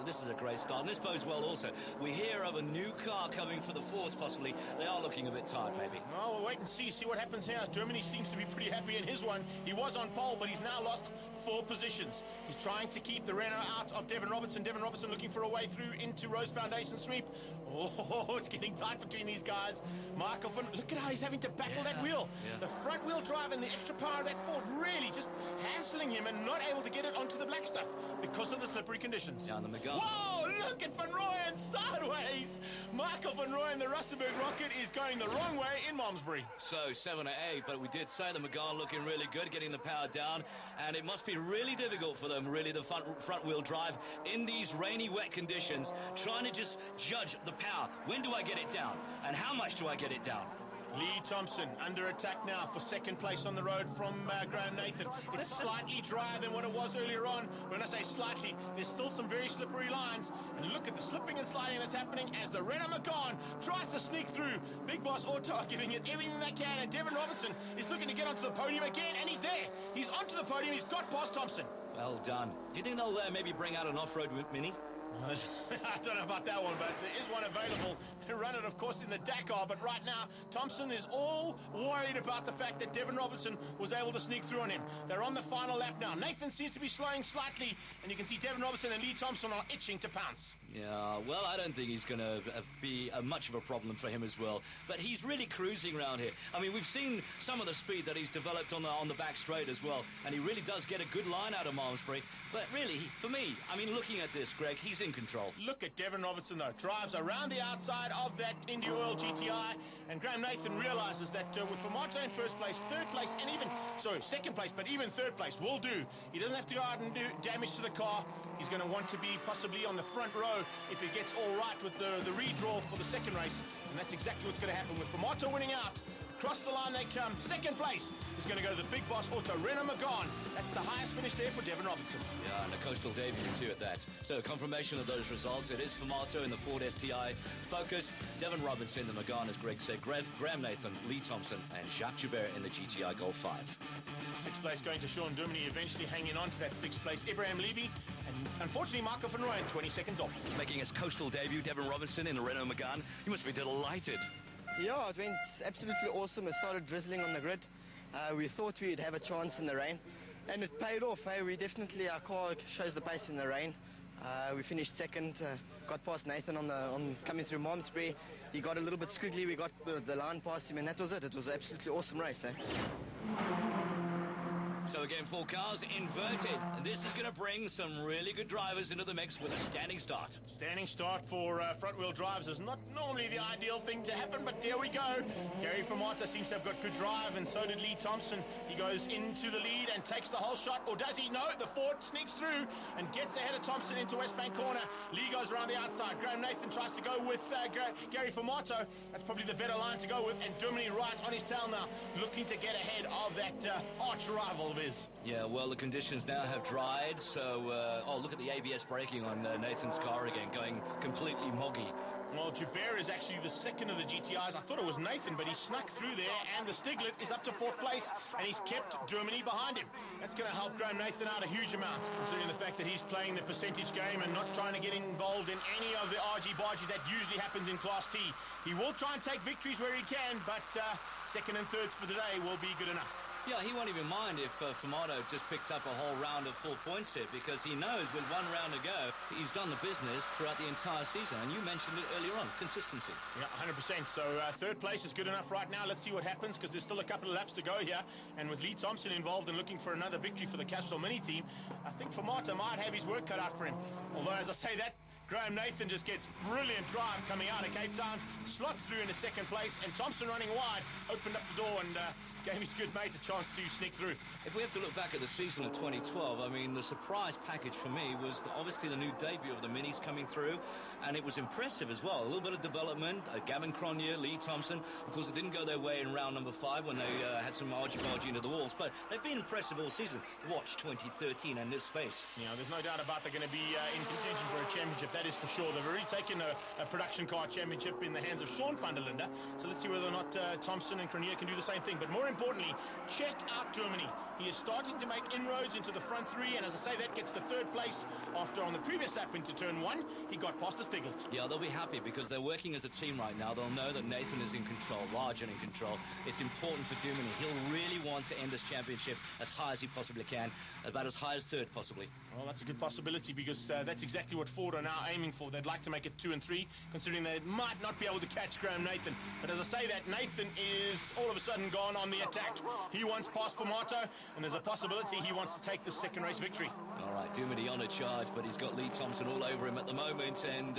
S4: this is a great start. And this bodes well also. We hear of a new car coming for the Fords, possibly. They are looking a bit tired, maybe.
S3: Well, we'll wait and see what happens here. Dumini seems to be pretty happy in his one. He was on pole, but he's now lost 4 positions. He's trying to keep the Renault out of Devin Robertson. Devin Robertson looking for a way through into Rose Foundation sweep. Oh, it's getting tight between these guys. Michael van, look at how he's having to battle that wheel.
S4: Yeah.
S3: The front wheel drive and the extra power of that Ford really just hassling him and not able to get it onto the black stuff because of the slippery conditions.
S4: Down the Megane.
S3: Whoa, look at Van Rooyen sideways. Michael van Rooyen, the Rustenburg Rocket, is going the wrong way in Malmesbury.
S4: So 7 to 8, but we did say the Megane looking really good, getting the power down, and it must be really difficult for them, really, the front wheel drive in these rainy, wet conditions, trying to just judge the power. When do I get it down, and how much do I get it down?
S3: Lee Thompson under attack now for second place on the road from Graham Nathan. It's slightly drier than what it was earlier on. When I say slightly, there's still some very slippery lines. And look at the slipping and sliding that's happening as the Renault Megane tries to sneak through. Big Boss Auto are giving it everything they can, and Devin Robertson is looking to get onto the podium again, and he's there. He's onto the podium. He's got past Thompson.
S4: Well done. Do you think they'll maybe bring out an off-road Mini?
S3: I don't know about that one, but there is one available. They run it, of course, in the Dakar, but right now, Thompson is all worried about the fact that Devin Robertson was able to sneak through on him. They're on the final lap now. Nathan seems to be slowing slightly, and you can see Devin Robertson and Lee Thompson are itching to pounce.
S4: Yeah, well, I don't think he's going to be much of a problem for him as well. But he's really cruising around here. I mean, we've seen some of the speed that he's developed on the back straight as well, and he really does get a good line out of Malmesbury. But really, for me, I mean, looking at this, Greg, he's in control.
S3: Look at Devon Robertson, though. Drives around the outside of that Indy Oil GTI, and Graham Nathan realizes that with Formato in first place, third place, and even, sorry, second place, but even third place will do. He doesn't have to go out and do damage to the car. He's going to want to be possibly on the front row if he gets all right with the redraw for the second race. And that's exactly what's going to happen with Formato winning out. Across the line they come. Second place is going to go to the Big Boss Auto, Renault Megane. That's the highest finish there for Devon Robertson.
S4: Yeah, and a coastal debut too at that. So confirmation of those results. It is Formato in the Ford STI Focus, Devon Robertson in the Megane, as Greg said, Graham Nathan, Lee Thompson, and Jacques Joubert in the GTI Golf 5.
S3: Sixth place going to Sean Duminy, eventually hanging on to that sixth place. Ibrahim Levy, and unfortunately Michael van Rooyen 20 seconds off.
S4: Making his coastal debut, Devon Robertson in the Renault Megane. You must be delighted.
S11: Yeah, it went absolutely awesome. It started drizzling on the grid. We thought we'd have a chance in the rain, and it paid off. Hey? Our car shows the pace in the rain. We finished second, got past Nathan on coming through Malmesbury. He got a little bit squiggly. We got the line past him, and that was it. It was an absolutely awesome race. Eh?
S4: So again, 4 cars inverted, and this is going to bring some really good drivers into the mix with a standing start.
S3: Standing start for front-wheel drives is not normally the ideal thing to happen, but there we go. Gary Formato seems to have got good drive, and so did Lee Thompson. He goes into the lead and takes the whole shot, or does he? No, the Ford sneaks through and gets ahead of Thompson into West Bank corner. Lee goes around the outside. Graham Nathan tries to go with Gary Formato. That's probably the better line to go with, and Duminy right on his tail now, looking to get ahead of that arch rival.
S4: Yeah, well, the conditions now have dried, so, oh, look at the ABS braking on Nathan's car again, going completely moggy.
S3: Well, Joubert is actually the second of the GTIs. I thought it was Nathan, but he snuck through there, and the Stiglet is up to 4th place, and he's kept Duminy behind him. That's going to help Graham Nathan out a huge amount, considering the fact that he's playing the percentage game and not trying to get involved in any of the argy-bargy that usually happens in Class T. He will try and take victories where he can, but second and thirds for today will be good enough.
S4: Yeah, he won't even mind if Formato just picked up a whole round of full points here, because he knows with 1 round to go, he's done the business throughout the entire season. And you mentioned it earlier on, consistency.
S3: Yeah, 100%. So third place is good enough right now. Let's see what happens, because there's still a couple of laps to go here. And with Lee Thompson involved and looking for another victory for the Castrol Mini team, I think Formato might have his work cut out for him. Although, as I say that, Graham Nathan just gets brilliant drive coming out of Cape Town, slots through into second place, and Thompson running wide, opened up the door and gave his good mate a chance to sneak through.
S4: If we have to look back at the season of 2012, I mean, the surprise package for me was obviously the new debut of the Minis coming through, and it was impressive as well. A little bit of development, Gavin Cronje, Lee Thompson. Of course, it didn't go their way in round number 5 when they had some argy-bargy into the walls, but they've been impressive all season. Watch 2013 and this space.
S3: Yeah, there's no doubt about they're going to be in contention for a championship, that is for sure. They've already taken a production car championship in the hands of Sean van der Linde, so let's see whether or not Thompson and Cronje can do the same thing. But more importantly, check out Duminy. He is starting to make inroads into the front 3, and as I say, that gets to 3rd place after on the previous lap into turn 1, he got past the Stiglet.
S4: Yeah, they'll be happy because they're working as a team right now. They'll know that Nathan is in control, large and in control. It's important for Duminy. He'll really want to end this championship as high as he possibly can, about as high as 3rd possibly.
S3: Well, that's a good possibility because that's exactly what Ford are now aiming for. They'd like to make it 2 and 3, considering they might not be able to catch Graham Nathan. But as I say that, Nathan is all of a sudden gone on the attack. He wants past Formato, and there's a possibility he wants to take the second race victory.
S4: All right, Duminy on a charge, but he's got Lee Thompson all over him at the moment, and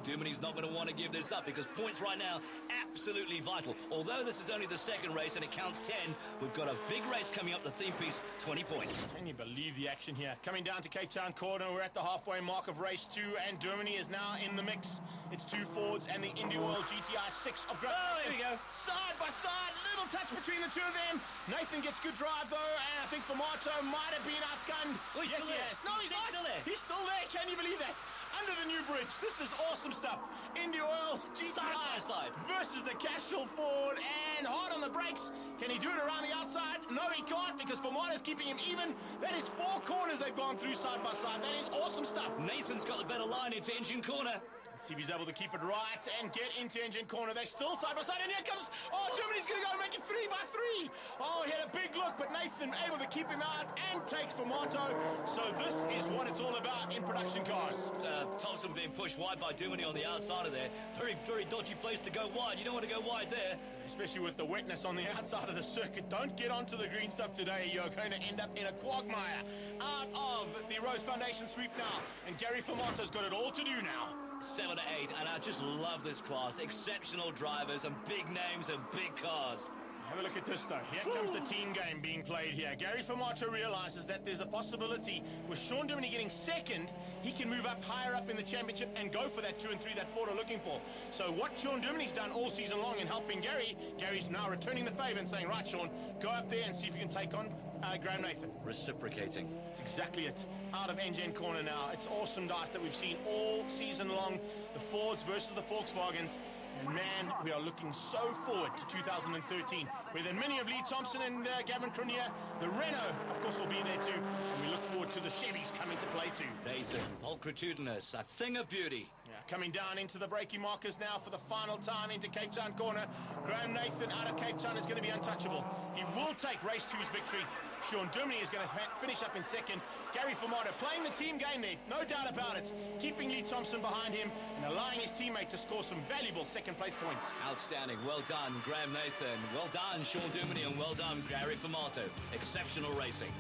S4: Duminy's not going to want to give this up because points right now, absolutely vital. Although this is only the second race and it counts 10, we've got a big race coming up the theme piece, 20 points.
S3: Can you believe the action here? Coming down to Cape Town corner, we're at the halfway mark of race 2, and Duminy is now in the mix. It's 2 Fords and the Indy Oil GTI 6 of Graham.
S4: Oh, here we go.
S3: Side by side, little touch between the two of them. Nathan gets good drive, though, and I think Formato might have been outgunned.
S4: Oh, he's
S3: yes,
S4: still
S3: he
S4: there.
S3: has. No, he's not.
S4: Still there.
S3: He's still there. Can you believe that? Under the new bridge. This is awesome stuff. Indy Oil GTI
S4: side by side
S3: versus the Castrol Ford, and hard on the brakes. Can he do it around the outside? No, he can't, because Formato's keeping him even. That is 4 corners they've gone through side by side. That is awesome stuff.
S4: Nathan's got the better line into engine corner.
S3: Let's see if he's able to keep it right and get into engine corner. They're still side by side, and here comes, oh, Dermody's going to go and make it 3 by 3. Oh, he had a big look, but Nathan able to keep him out and takes Formato. So this is what it's all about in production cars.
S2: Thompson being pushed wide by Dermody on the outside of there. Very, very dodgy place to go wide. You don't want to go wide there.
S3: Especially with the wetness on the outside of the circuit. Don't get onto the green stuff today. You're going to end up in a quagmire. Out of the Rose Foundation sweep now. And Gary Formato's got it all to do now.
S2: 7 to 8, and I just love this class. Exceptional drivers and big names and big cars.
S3: Have a look at this, though. Here comes the team game being played here. Gary Formato realizes that there's a possibility with Sean Dermody getting second, he can move up higher up in the championship and go for that 2 and 3 that Ford are looking for. So what Sean Dermody's done all season long in helping Gary, Gary's now returning the favor and saying, right, Sean, go up there and see if you can take on Graham Nathan.
S2: Reciprocating.
S3: That's exactly it. Out of engine corner now. It's awesome dice that we've seen all season long. The Fords versus the Volkswagens. And man, we are looking so forward to 2013, where the mini of Lee Thompson and Gavin Cronier, the Renault, of course, will be there too. And we look forward to the Chevys coming to play too.
S2: Nathan, pulchritudinous, a thing of beauty.
S3: Yeah, coming down into the braking markers now for the final time into Cape Town corner. Graham Nathan out of Cape Town is going to be untouchable. He will take race 2's victory. Sean Dermody is going to finish up in second. Gary Formato playing the team game there, no doubt about it. Keeping Lee Thompson behind him and allowing his teammate to score some valuable second-place points.
S2: Outstanding. Well done, Graham Nathan. Well done, Sean Dermody, and well done, Gary Formato. Exceptional racing.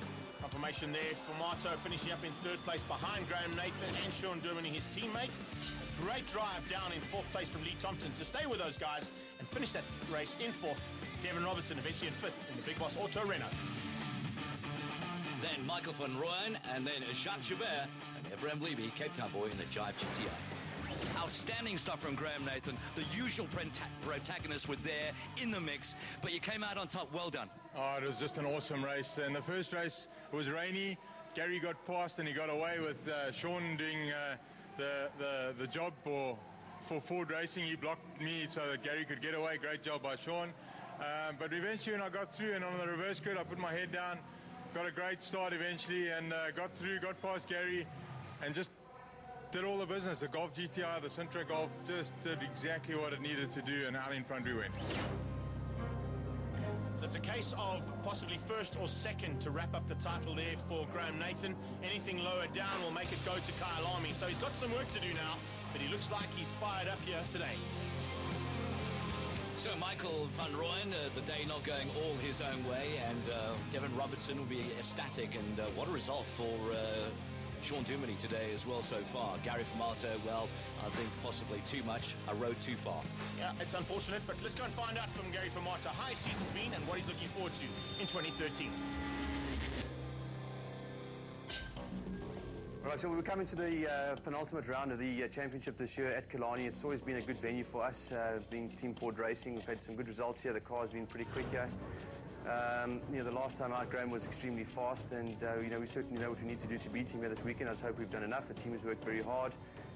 S3: Confirmation there. Formato finishing up in third place behind Graham Nathan and Sean Dermody, his teammate. Great drive down in fourth place from Lee Thompson to stay with those guys and finish that race in fourth. Devin Robertson eventually in fifth in the Big Boss Auto Renault.
S2: Then Michael van Rooyen, and then Jacques Joubert, and Evram Levy, Cape Town boy in the Jive GTI. Outstanding stuff from Graham Nathan. The usual protagonists were there in the mix, but you came out on top. Well done.
S10: Oh, it was just an awesome race. In the first race, it was rainy. Gary got past and he got away with Sean doing the job for Ford Racing. He blocked me so that Gary could get away. Great job by Sean. But eventually when I got through and on the reverse grid, I put my head down. Got a great start eventually and got through, got past Gary and just did all the business. The Golf GTI, the Sintra Golf, just did exactly what it needed to do, and out in front we went.
S3: So it's a case of possibly first or second to wrap up the title there for Graham Nathan. Anything lower down will make it go to Kyle Army. So he's got some work to do now, but he looks like he's fired up here today.
S2: So Michael van Rooyen, the day not going all his own way, and Devin Robertson will be ecstatic. And what a result for Sean Dermody today as well so far. Gary Formato, well, I think possibly too much, a road too far.
S3: Yeah, it's unfortunate, but let's go and find out from Gary Formato how his season's been and what he's looking forward to in 2013.
S12: All right, so we're coming to the penultimate round of the championship this year at Killarney. It's always been a good venue for us, being Team Ford Racing. We've had some good results here. The car's been pretty quick here. The last time out, Graham was extremely fast, and we certainly know what we need to do to beat him here this weekend. I just hope we've done enough. The team has worked very hard,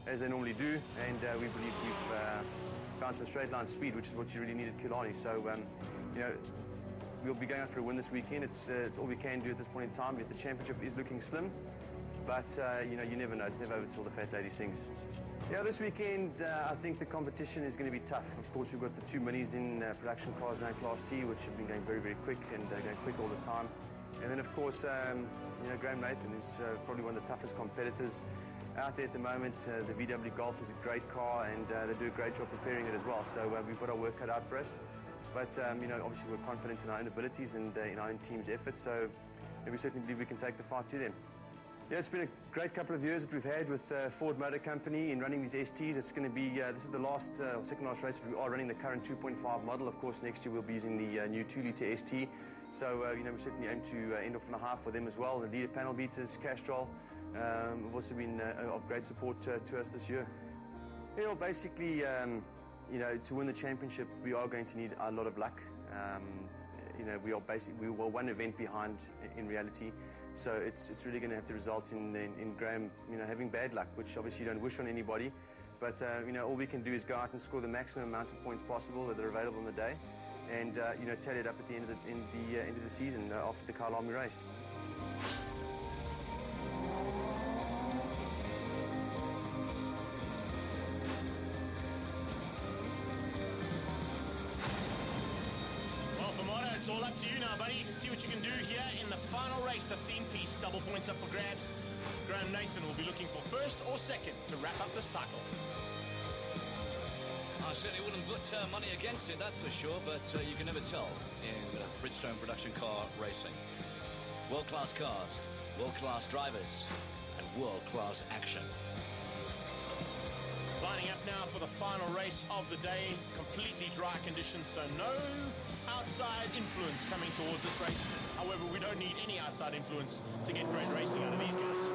S12: as they normally do, and we believe we've found some straight line speed, which is what you really need at Killarney. So, we'll be going out for a win this weekend. It's all we can do at this point in time, because the championship is looking slim. But, you never know. It's never over till the fat lady sings. Yeah, this weekend, I think the competition is going to be tough. Of course, we've got the two minis in production cars now in Class T, which have been going very, very quick and going quick all the time. And then, of course, Graham Nathan, who's probably one of the toughest competitors out there at the moment. The VW Golf is a great car, and they do a great job preparing it as well. So we've got our work cut out for us. But, obviously we're confident in our own abilities and in our own team's efforts. So we certainly believe we can take the fight to them. Yeah, it's been a great couple of years that we've had with Ford Motor Company in running these STs. It's going to be, this is the last, second last race. We are running the current 2.5 model. Of course, next year we'll be using the new 2-litre ST. So, we certainly aim to end off on a high for them as well. The leader panel beaters, Castrol, have also been of great support to us this year. Yeah, well, basically, to win the championship, we are going to need a lot of luck. We were one event behind in reality. So it's really going to have to result in Graham, having bad luck, which obviously you don't wish on anybody. But, all we can do is go out and score the maximum amount of points possible that are available on the day, and, tally it up at the end of the season after the Kyle Army race.
S3: it's all up to you now, buddy. See what you can do here in the final race, the theme piece. Double points up for grabs. Graham Nathan will be looking for first or second to wrap up this title.
S4: I certainly wouldn't put money against it, that's for sure, but you can never tell in Bridgestone production car racing. World-class cars, world-class drivers, and world-class action.
S3: Lining up now for the final race of the day. Completely dry conditions, so no outside influence coming towards this race. However, we don't need any outside influence to get great racing out of these guys.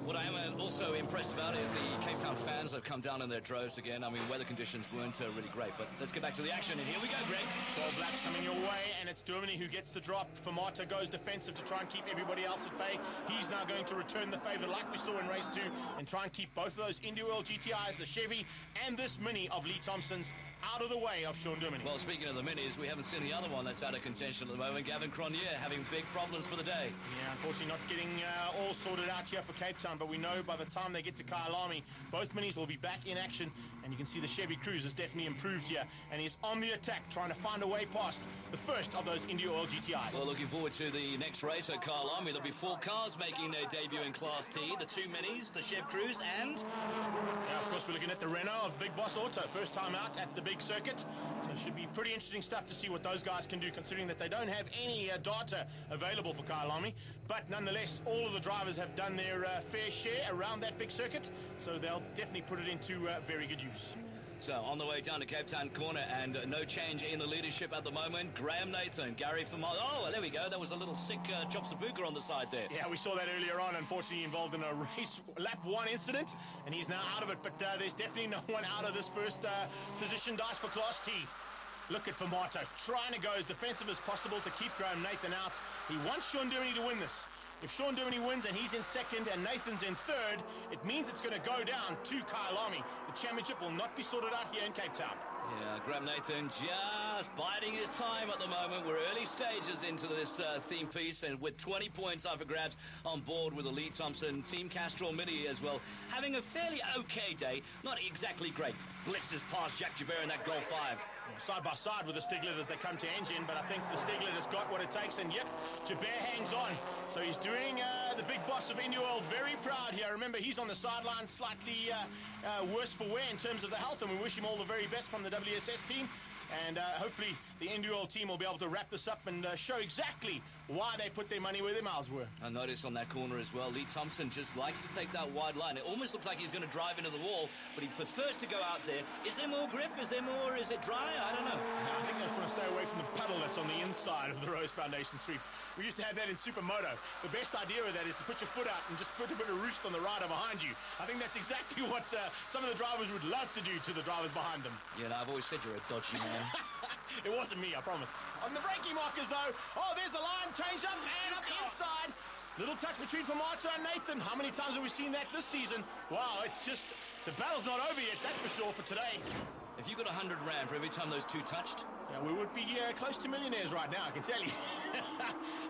S4: What I am also impressed about is the Cape Town fans have come down in their droves again. I mean, weather conditions weren't really great, but let's get back to the action, and here we go, Greg.
S3: 12 laps coming your way, and it's Germany who gets the drop. Famata goes defensive to try and keep everybody else at bay. He's now going to return the favour like we saw in race 2 and try and keep both of those Indy World GTIs, the Chevy and this Mini of Lee Thompson's, out of the way of Sean Germany.
S4: Well, speaking of the Minis, we haven't seen the other one that's out of contention at the moment. Gavin Cronje having big problems for the day.
S3: Yeah, unfortunately not getting all sorted out here for Cape Town, but we know by the time they get to Kyalami, both Minis will be back in action, and you can see the Chevy Cruze has definitely improved here, and he's on the attack, trying to find a way past the first of those Indy Oil GTIs.
S4: Well, looking forward to the next race at Kyalami. There'll be 4 cars making their debut in Class T, the 2 Minis, the Chevy Cruze, and...
S3: Now, of course, we're looking at the Renault of Big Boss Auto, first time out at the big circuit. So it should be pretty interesting stuff to see what those guys can do, considering that they don't have any data available for Kyalami. But nonetheless, all of the drivers have done their fair share around that big circuit, so they'll definitely put it into very good use.
S4: So, on the way down to Cape Town corner, and no change in the leadership at the moment. Graham Nathan, Gary Famata. Oh, there we go. That was a little sick Chopsabuka on the side there.
S3: Yeah, we saw that earlier on. Unfortunately, involved in a race lap 1 incident, and he's now out of it. But there's definitely no one out of this first position dice for Class T. Look at Famata, trying to go as defensive as possible to keep Graham Nathan out. He wants Sean Germany to win this. If Sean Germany wins and he's in second and Nathan's in third, it means it's going to go down to Kyalami. The championship will not be sorted out here in Cape Town.
S4: Yeah, Graham Nathan just biding his time at the moment. We're early stages into this theme piece, and with 20 points up for grabs on board with the Lee Thompson Team Castrol Mini as well. Having a fairly okay day, not exactly great. Blitzes past Jack Joubert in that Golf 5.
S3: Side by side with the Stiglet as they come to engine, but I think the Stiglet has got what it takes, and yep, Joubert hangs on. So he's doing the big boss of Indy Oil very proud here. Remember, he's on the sideline, slightly worse for wear in terms of the health, and we wish him all the very best from the WSS team. And hopefully the Indy Oil team will be able to wrap this up and show exactly why they put their money where their mouths were.
S4: I noticed on that corner as well, Lee Thompson just likes to take that wide line. It almost looks like he's going to drive into the wall, but he prefers to go out there. Is there more grip? Is there more? Is it dry? I don't know.
S3: No, I think they just want to stay away from the puddle that's on the inside of the Rose Foundation sweep. We used to have that in Supermoto. The best idea of that is to put your foot out and just put a bit of roost on the rider behind you. I think that's exactly what some of the drivers would love to do to the drivers behind them.
S4: Yeah, no, I've always said you're a dodgy man.
S3: It wasn't me, I promise. On the braking markers, though, oh, there's a line change up and up the inside. Little touch between Famata and Nathan. How many times have we seen that this season? Wow, it's just, the battle's not over yet, that's for sure, for today.
S4: If you got 100 Rand for every time those two touched?
S3: Yeah, we would be close to millionaires right now, I can tell you.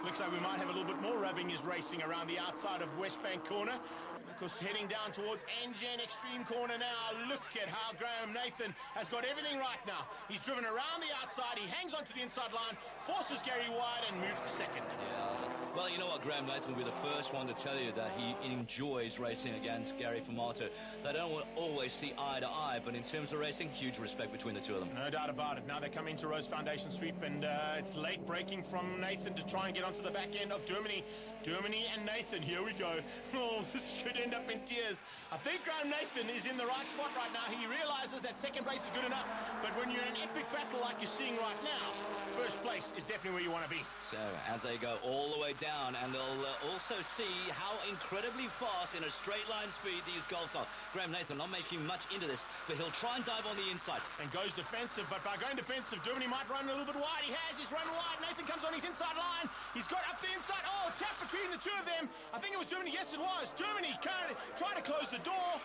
S3: Looks like we might have a little bit more rubbing is racing around the outside of West Bank corner. Of course, heading down towards Engen Extreme corner now. Look at how Graham Nathan has got everything right now. He's driven around the outside, he hangs onto the inside line, forces Gary wide and moves to second.
S4: Yeah, well, you know what, Graham Nathan will be the first one to tell you that he enjoys racing against Gary Famata. They don't always see eye to eye, but in terms of racing, huge respect between the two of them.
S3: No doubt about it. Now they come into Rose Foundation sweep, and it's late braking from Nathan to try and get onto the back end of Germany. Germany and Nathan, here we go. Oh, this could end up in tears. I think Graham Nathan is in the right spot right now. He realizes that second place is good enough, but when you're in an epic battle like you're seeing right now, first place is definitely where you want to be.
S4: So as they go all the way down, and they'll also see how incredibly fast in a straight line speed these Golfs are. Graham Nathan not making much into this, but he'll try and dive on the inside.
S3: And goes defensive, but by going defensive, Germany might run a little bit wide. He's run wide. Nathan comes on his inside line. He's got up the inside. Oh, tap between the two of them. I think it was Germany. Yes, it was. Germany tried to close the door,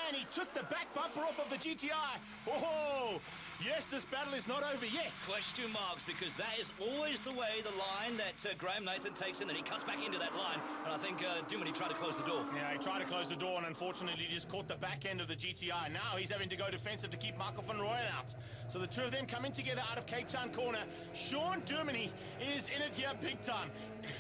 S3: and he took the back bumper off of the GTI. Oh, Yes, this battle is not over yet.
S2: Question marks, because that is always the way, the line that Graham Nathan takes in, and he cuts back into that line, and I think Duminy tried to close the door.
S3: Yeah, he tried to close the door, and unfortunately just caught the back end of the GTI. Now he's having to go defensive to keep Michael van Rooyen out. So the two of them coming together out of Cape Town corner. Sean Duminy is in it here big time.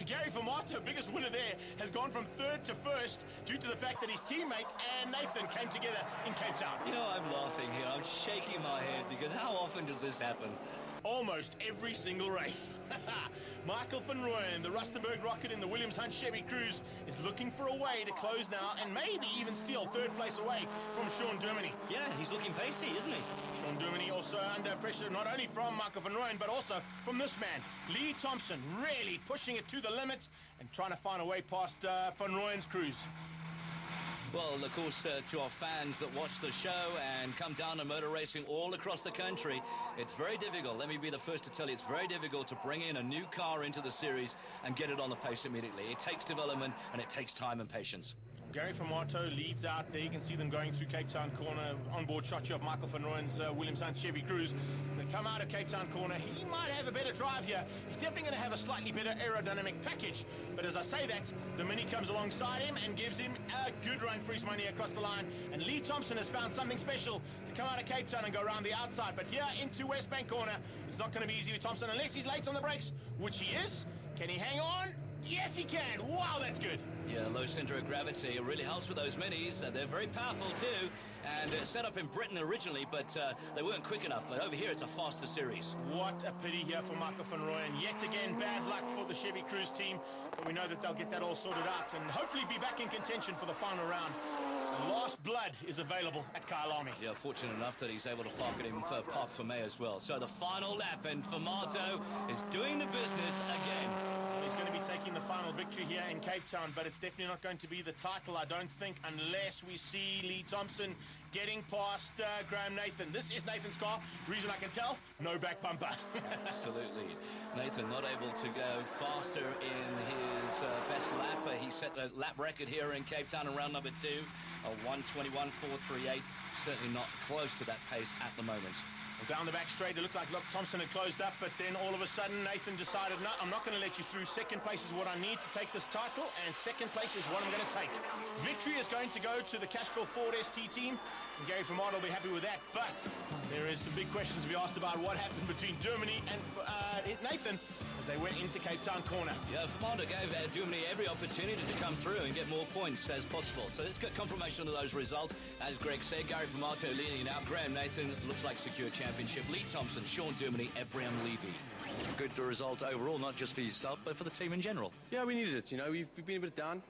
S3: Gary Formato, biggest winner there, has gone from third to first due to the fact that his teammate and Nathan came together in Cape Town.
S2: You know, I'm laughing here. I'm shaking my head because how often does this happen?
S3: Almost every single race. Michael van Rooyen, the Rustenburg Rocket in the Williams Hunt Chevy Cruze, is looking for a way to close now and maybe even steal third place away from Sean Duminy.
S2: Yeah, he's looking pacey, isn't he?
S3: Sean Duminy also under pressure not only from Michael van Rooyen but also from this man, Lee Thompson, really pushing it to the limit and trying to find a way past van Rooyen's Cruze.
S2: Well, of course, to our fans that watch the show and come down to motor racing all across the country, it's very difficult. Let me be the first to tell you, it's very difficult to bring in a new car into the series and get it on the pace immediately. It takes development and it takes time and patience.
S3: Gary Formato leads out there. You can see them going through Cape Town corner. Onboard shot here of Michael van Rooyen's Williams Hunt Chevy Cruze. They come out of Cape Town corner. He might have a better drive here. He's definitely going to have a slightly better aerodynamic package. But as I say that, the Mini comes alongside him and gives him a good run for his money across the line. And Lee Thompson has found something special to come out of Cape Town and go around the outside. But here into West Bank corner, it's not going to be easy with Thompson unless he's late on the brakes, which he is. Can he hang on? Yes, he can. Wow, that's good.
S2: Yeah, low center of gravity. It really helps with those minis. They're very powerful too. And set up in Britain originally, but they weren't quick enough. But over here, it's a faster series.
S3: What a pity here for Michael van Rooyen. Yet again, bad luck for the Chevy Cruze team. But we know that they'll get that all sorted out and hopefully be back in contention for the final round. The last blood is available at Kyalami.
S2: Yeah, fortunate enough that he's able to park it in for Park for May as well. So the final lap, and Formato is doing the business again.
S3: He's going to be taking the final victory here in Cape Town, but it's definitely not going to be the title, I don't think, unless we see Lee Thompson getting past Graham Nathan. This is Nathan's car. Reason I can tell, no back bumper.
S2: Absolutely. Nathan not able to go faster in his best lap. He set the lap record here in Cape Town in round number 2, a 1:21.438. Certainly not close to that pace at the moment.
S3: Well, down the back straight, it looked like Thompson had closed up, but then all of a sudden Nathan decided, no, I'm not going to let you through. Second place is what I need to take this title, and second place is what I'm going to take. Victory is going to go to the Castrol Ford ST team, and Gary Formato will be happy with that, but there is some big questions to be asked about what happened between Duminy and Nathan as they went into Cape Town corner.
S2: Yeah, Formato gave Duminy every opportunity to come through and get more points as possible. So let's get confirmation of those results. As Greg said, Gary Formato leading out. Graham Nathan looks like secure championship. Lee Thompson, Sean Duminy, Ebrahim Levy.
S4: Good result overall, not just for yourself, but for the team in general.
S12: Yeah, we needed it. You know, we've been a bit down.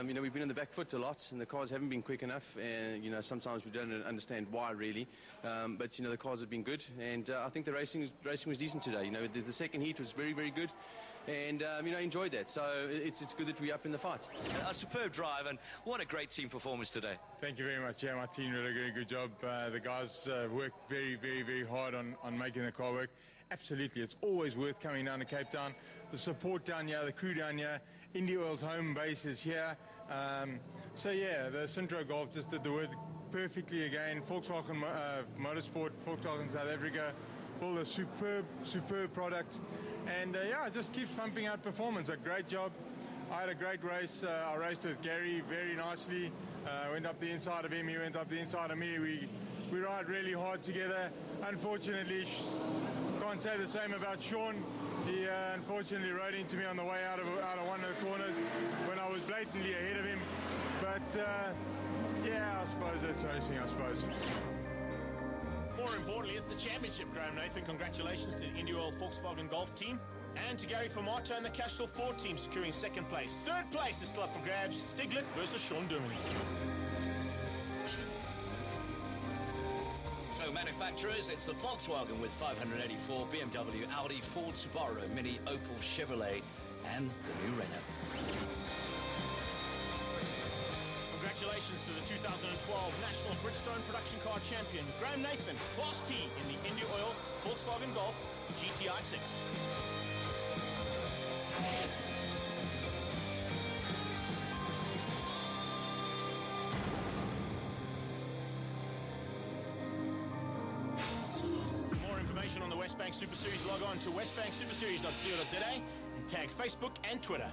S12: You know, we've been on the back foot a lot, and the cars haven't been quick enough. And you know, sometimes we don't understand why really. But you know, the cars have been good, and I think the racing was decent today. You know, the second heat was very, very good. And, you know, I enjoyed that. So it's good that we're up in the fight.
S4: A superb drive, and what a great team performance today.
S10: Thank you very much. Yeah, my team did a very good job. The guys worked very, very, very hard on making the car work. Absolutely. It's always worth coming down to Cape Town. The support down here, the crew down here, Indy Oil's home base is here. So, yeah, the Centro Golf just did the work perfectly again. Volkswagen Motorsport, Volkswagen South Africa, all a superb product. And yeah, it just keeps pumping out performance. A great job. I had a great race. I raced with Gary very nicely. Went up the inside of him, he went up the inside of me. We ride really hard together. Unfortunately, can't say the same about Sean. He unfortunately rode into me on the way out of one of the corners when I was blatantly ahead of him. But yeah, I suppose that's racing, I suppose.
S3: More importantly, it's the championship, Graham Nathan. Congratulations to the Indy Oil Volkswagen Golf team and to Gary Formato and the Castrol Ford team securing second place. Third place is still up for grabs. Stiglet versus Sean Duminy.
S2: So manufacturers, it's the Volkswagen with 584, BMW, Audi, Ford, Subaru, Mini, Opel, Chevrolet, and the new Renault.
S3: Congratulations to the 2012 National Bridgestone Production Car Champion, Graham Nathan, Class T in the Indy Oil Volkswagen Golf GTI 6. information on the Westbank Super Series, log on to westbanksuperseries.co.za and tag Facebook and Twitter.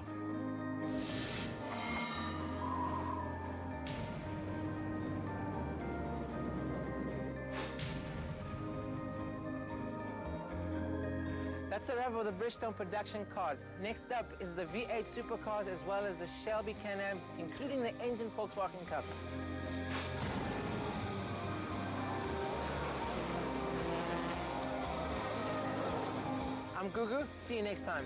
S1: That's a wrap of the Bridgestone production cars. Next up is the V8 supercars as well as the Shelby Can-Ams, including the engine Volkswagen Cup. I'm Gugu. See you next time.